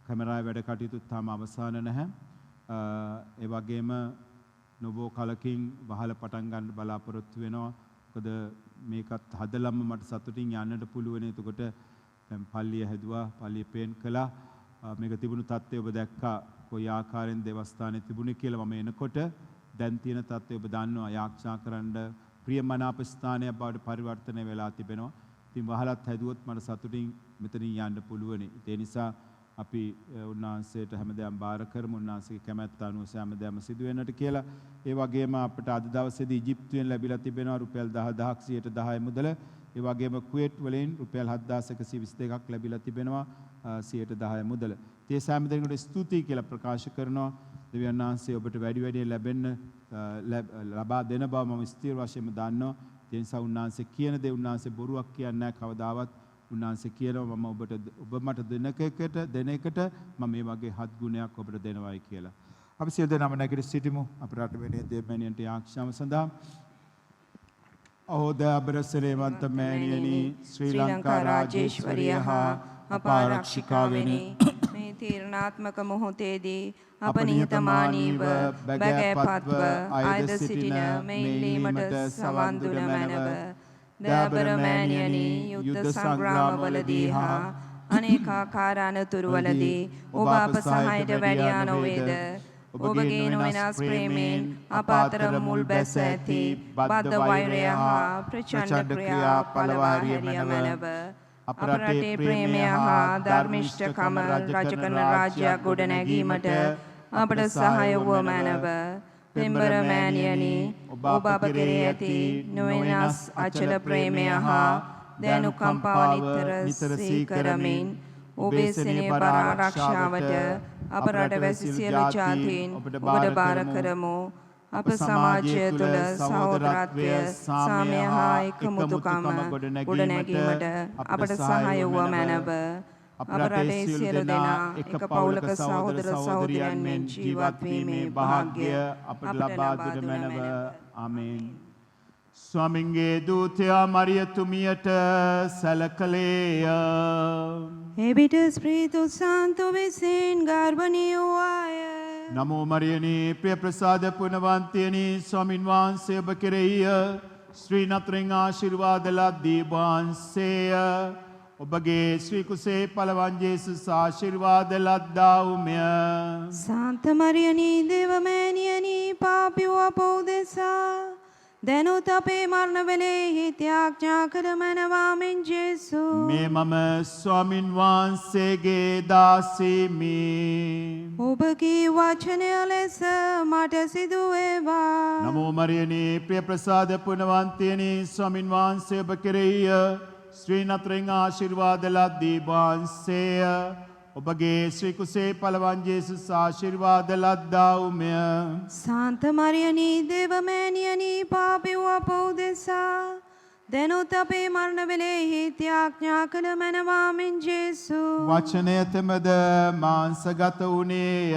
කැමරාවේ වැඩ කටයුතු තාම අවසන් නැහැ. ඒ වගේම නොබෝ කලකින් වහල පටන් ගන්න බලාපොරොත්තු වෙනවා. මොකද මේකත් හදලම මට සතුටින් යන්නට පුළුවන්. එතකොට දැන් පල්ලිය හැදුවා, පල්ලිය පේන් කළා. මේක තිබුණු තත්ත්වය ඔබ දැක්කා. කොයි ආකාරයෙන් දේවස්ථානයේ තිබුණේ කියලා. මම එනකොට දැන් තියෙන තත්ත්වය ඔබ දන්නවා. යාක්ෂා කරන්න ප්‍රියමනාප ස්ථානයක් බවට පරිවර්තනය වෙලා තිබෙනවා. ඉතින් වහලත් හැදුවොත් මට සතුටින් මෙතනින් යන්න පුළුවනි. ඒ නිසා අපි උන්වහන්සේට හැමදාම බාර කරමු. උන්වහන්සේගේ කැමැත්ත අනුව හැමදාම සිදු වෙන්නට කියලා. ඒ වගේම අපිට අද දවසේදී ඊජිප්තුවෙන් ලැබිලා තිබෙනවා රුපියල් 10000ක් 10 මුදල. ඒ වගේම කුවේට් වලින් රුපියල් 7122ක් ලැබිලා තිබෙනවා 10 මුදල. ඒ සෑම දෙනෙකුට ස්තුතියි කියලා ප්‍රකාශ කරනවා. දෙවියන් වහන්සේ ඔබට වැඩි වැඩියෙන් ලබා දෙන බව මම ස්ථිර වශයෙන්ම දන්නවා. ඒ නිසා උන්වහන්සේ කියන දේ උන්වහන්සේ බොරුවක් කියන්නේ නැහැ කවදාවත්. උන්වහන්සේ කියනවා මම ඔබ මට දෙන එකට මම මේ වගේ 7 ගුණයක් ඔබට දෙනවායි කියලා. අපි සියලු දෙනාම නැගිට සිටිමු. අපේ රටේ දෙවියන්ට ආශාව සඳහා. අහෝදබර සරේවන්ත මෑණියනි ශ්‍රී ලංකා රාජේශ්වරිය හා අපාරක්ෂිකාවෙනි මේ තීරණාත්මක මොහොතේදී අපනිහිතමානීව බැගෑපත්ව ආයද සිටින මේ ඉල්ලීමට සවන් දුන මැනව. දබර මෑණියනි යුද්ධ සංග්‍රාමවලදී හා අනේකාකාර අනතුරුවලදී ඔබ අප සහායට වැඩියා නොවේද? ඔබගේ නොවෙනස් ප්‍රේමයෙන් අප අතර මුල් බැස ඇති බද්ධ වෛරය හා ප්‍රචණ්ඩ ක්‍රියා පළවාරිය මැනව. අප රටේ ප්‍රේමය හා ධර්මිෂ්ඨකම රජකන රාජ්‍යයක් ගොඩ නැගීමට අපට සහාය වූ මැනව. පෙම්බර මෑණියනි ඔබ අප කෙරෙහි ඇති නොවෙනස් අචල ප්‍රේමය හා දැනුකම්පාව නිතර සීකරමින් ඔබේ සෙනෙහ බර ආරක්ෂාවට අප රටවැසි සියලු ජාතීන් ඔබට බාර කරමු. අප සමාජය තුළ සහෝදරත්වය, සාමය හා එකමුතුකම ගොඩනැගීමට අපට සහාය වූ මැනව. අප රටේ සියලු දෙනා එක පවුලක සහෝදර සහෝදරයන් මෙන් ජීවත් වීමේ භාග්‍ය අපට ලබා දුන මැනව. ආමේන්. ස්වාමින්ගේ දූතයා මරියතුමියට සැලකලේය. එවිට ස්ප්‍රීතු සාන්තු විසින් ගර්භණී වූවාය. නමෝ මරියනි ප්‍රිය ප්‍රසාද පුණවන්තියනි ස්වාමින් වහන්සේ ඔබ කෙරෙහිය ශ්‍රී නතරෙන් ආශිර්වාද ලද්දී වහන්සේය. ඔබගේ ශ්‍රී කුසේ පළවන් ජේසුස් ආශිර්වාද ලද්දා උමය. සාන්ත මරියනි දේවමෑණියනි පාපී අප උදෙසා දැනුත් අපේ මරණ වෙලෙහි ත්‍යාග්ඥා කර මැනවාමෙන් ජේසු. මේ මම ස්වාමින් වහන්සේගේ දාසීමි. ඔබගේ වචනය ලෙස මට සිදු වේවා. නමෝ මරියනි ප්‍රිය ප්‍රසාද පුණවන්තියනි ස්වාමින් වහන්සේ ඔබ කෙරෙහිය ශ්‍රී නතරෙන් ආශිර්වාද ලද්දී වහන්සේය. ඔබගේ ශ්‍රී කුසේ පළවන් ජේසුස් ආශිර්වාද ලද්දා උමය. සාන්ත මරියනි දේවමෑණියනි පාපී අප උදෙසා දැනුත් අපේ මරණ වෙලෙහි ත්‍යාග්ඥා කළ මැනවාමෙන් ජේසු. වචනය තෙමද මාංශගත වුණේය.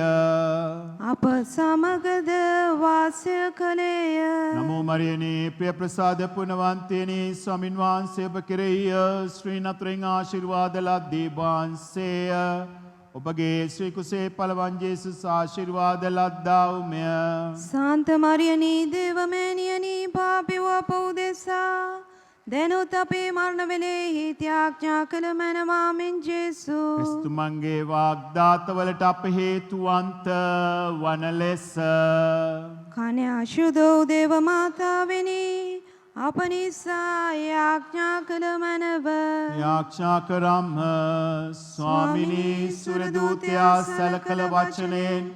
අප සමගද වාසය කළේය. නමෝ මරියනි ප්‍රිය ප්‍රසාද පුණවන්තියනි ස්වාමින් වහන්සේ ඔබ කෙරෙහිය ශ්‍රී නතරෙන් ආශිර්වාද ලද්දී වහන්සේය. ඔබගේ ශ්‍රී කුසේ පළවන් ජේසුස් ආශිර්වාද ලද්දා උමය. සාන්ත මරියනි දේවමෑණියනි පාපී අප උදෙසා දැනුත් අපේ මරණ වෙලෙහි ත්‍යාග්ඥා කළ මැනවාමෙන් ජේසු. ක්‍රිස්තුමන්ගේ වාග්දාතවලට අප හේතුවන්ත වන ලෙස කන්‍යා ශුද්ධ දේව මාතාවෙනි අප නිසා යාඥා කළ මැනව. යාඥා කරම්හ. ස්වාමිනී සුරදූතයා සැලකල වචනයෙන්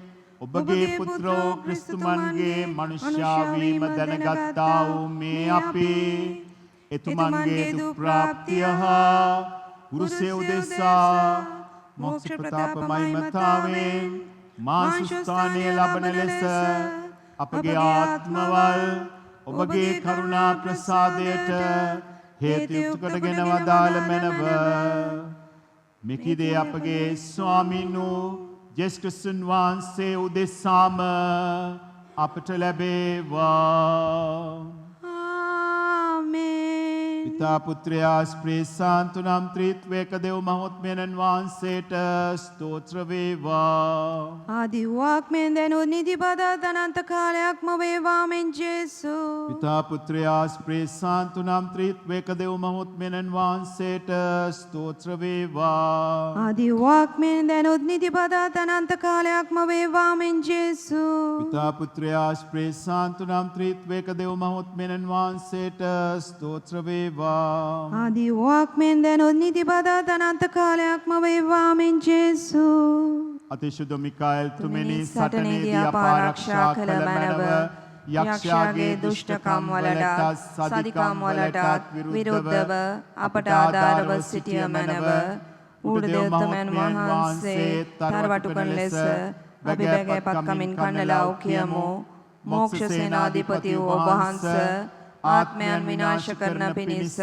ඔබගේ පුත්‍රෝ ක්‍රිස්තුමන්ගේ මනුෂ්‍යාවීම දැනගත්තා වූ මේ අපි එතුමන්ගේ දුප්‍රාප්තිය හා උරුසේ උදෙසා මොක්ෂ ප්‍රතාප මහිමතාවෙන් මාංශස්ථානය ලබන ලෙස අපගේ ආත්මවල් ඔබගේ කරුණා ප්‍රසාදයට හේතු කොටගෙන වදාළ මැනව. මෙකිදේ අපගේ ස්වාමීන් වූ ජේසුස් ක්‍රිස්තුන් වහන්සේ උදෙසාම අපට ලැබේවා. ආමේන්. පිතා පුත්‍රයා ස්ප්‍රේ සාන්තු නම් ත්‍රිත්වයක දෙව් මහත්මයණන් වහන්සේට ස්තෝත්‍ර වේවා. ආදිවාක් මෙන් දැනුත් නිතිපතත් අනන්ත කාලයක්ම වේවා මෙන් ජේසු. පිතා පුත්‍රයා ස්ප්‍රේ සාන්තු නම් ත්‍රිත්වයක දෙව් මහත්මයණන් වහන්සේට ස්තෝත්‍ර වේවා. ආදිවාක් මෙන් දැනුත් නිතිපතත් අනන්ත කාලයක්ම වේවා මෙන් ජේසු. පිතා පුත්‍රයා ස්ප්‍රේ සාන්තු නම් ත්‍රිත්වයක දෙව් මහත්මයණන් වහන්සේට ස්තෝත්‍ර වේවා. ආදිවාක් මෙන් දැනුත් නිතිපතත් අනන්ත කාලයක්ම වේවා මෙන් ජේසු. අතිශුද්ධ මිකාኤල් තුමෙනි සටනේදී අප ආරක්ෂා කළ මැනව යක්ෂයාගේ දුෂ්ටකම් වලටත් සදිකම් වලටත් විරුද්ධව අපට ආධාරව සිටිය මැනව. ඌඩ දෙව්තමයන් වහන්සේ තරවටු කරන ලෙස අපි බැගෑපත්කමින් කන්නලාව් කියමු. මෝක්ෂ සේනාධිපති වූ ඔබ වහන්ස ආත්මයන් විනාශ කරන පිණිස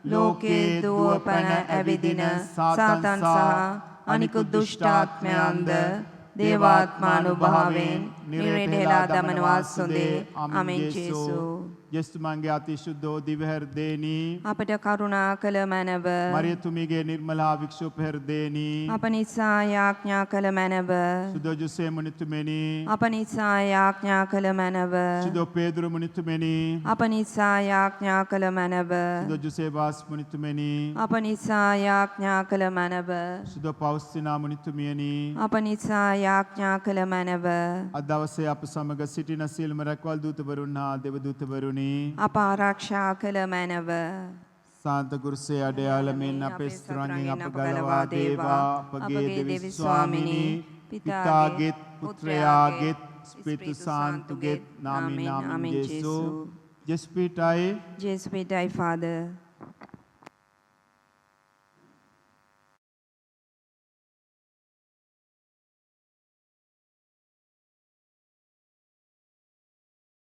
ලෝකේ දුව පැන ඇවිදින සාතන් සහ අනිකුත් දුෂ්ටාත්මයන්ද දේවාත්මානුභාවයෙන් නිරයට හෙලා දමනවා සොඳේ. ආමෙන් ජේසු. ජේසුමන්ගේ අතිශුද්ධෝ දිව්‍ය හෘදේනි අපට කරුණා කළ මැනව. මරියතුමිගේ නිර්මලා වික්ෂුප හෘදේනි අප නිසා යාඥා කළ මැනව. සුදෝ ජොසේ මුනිතුමෙනි අප නිසා යාඥා කළ මැනව. සුදෝ පේදුරු මුනිතුමෙනි අප නිසා යාඥා කළ මැනව. සුදෝ ජොසේ වාස් මුනිතුමෙනි අප නිසා යාඥා කළ මැනව. සුදෝ පෞස්තිනා මුනිතුමියනි අප නිසා යාඥා කළ මැනව. අද දවසේ අප සමග සිටින සියලුම රැකවල් දූතවරුන් හා දෙවදූතවරුනි අප ආරක්ෂා කළ මැනව. සාන්ත කුරුසේ අඩයාලමින් අපේ ස්ත්‍රයන්ගෙන් අප ගලවා දේවා. අපගේ දෙවි ස්වාමිනී පිතාගෙත් පුත්‍රයාගෙත් ස්පිරිතු සාන්තුගෙත් නාමයෙන් ආමෙන් ජේසු. ජෙස්පීටයි ජේසුපිටයි ෆාදර්.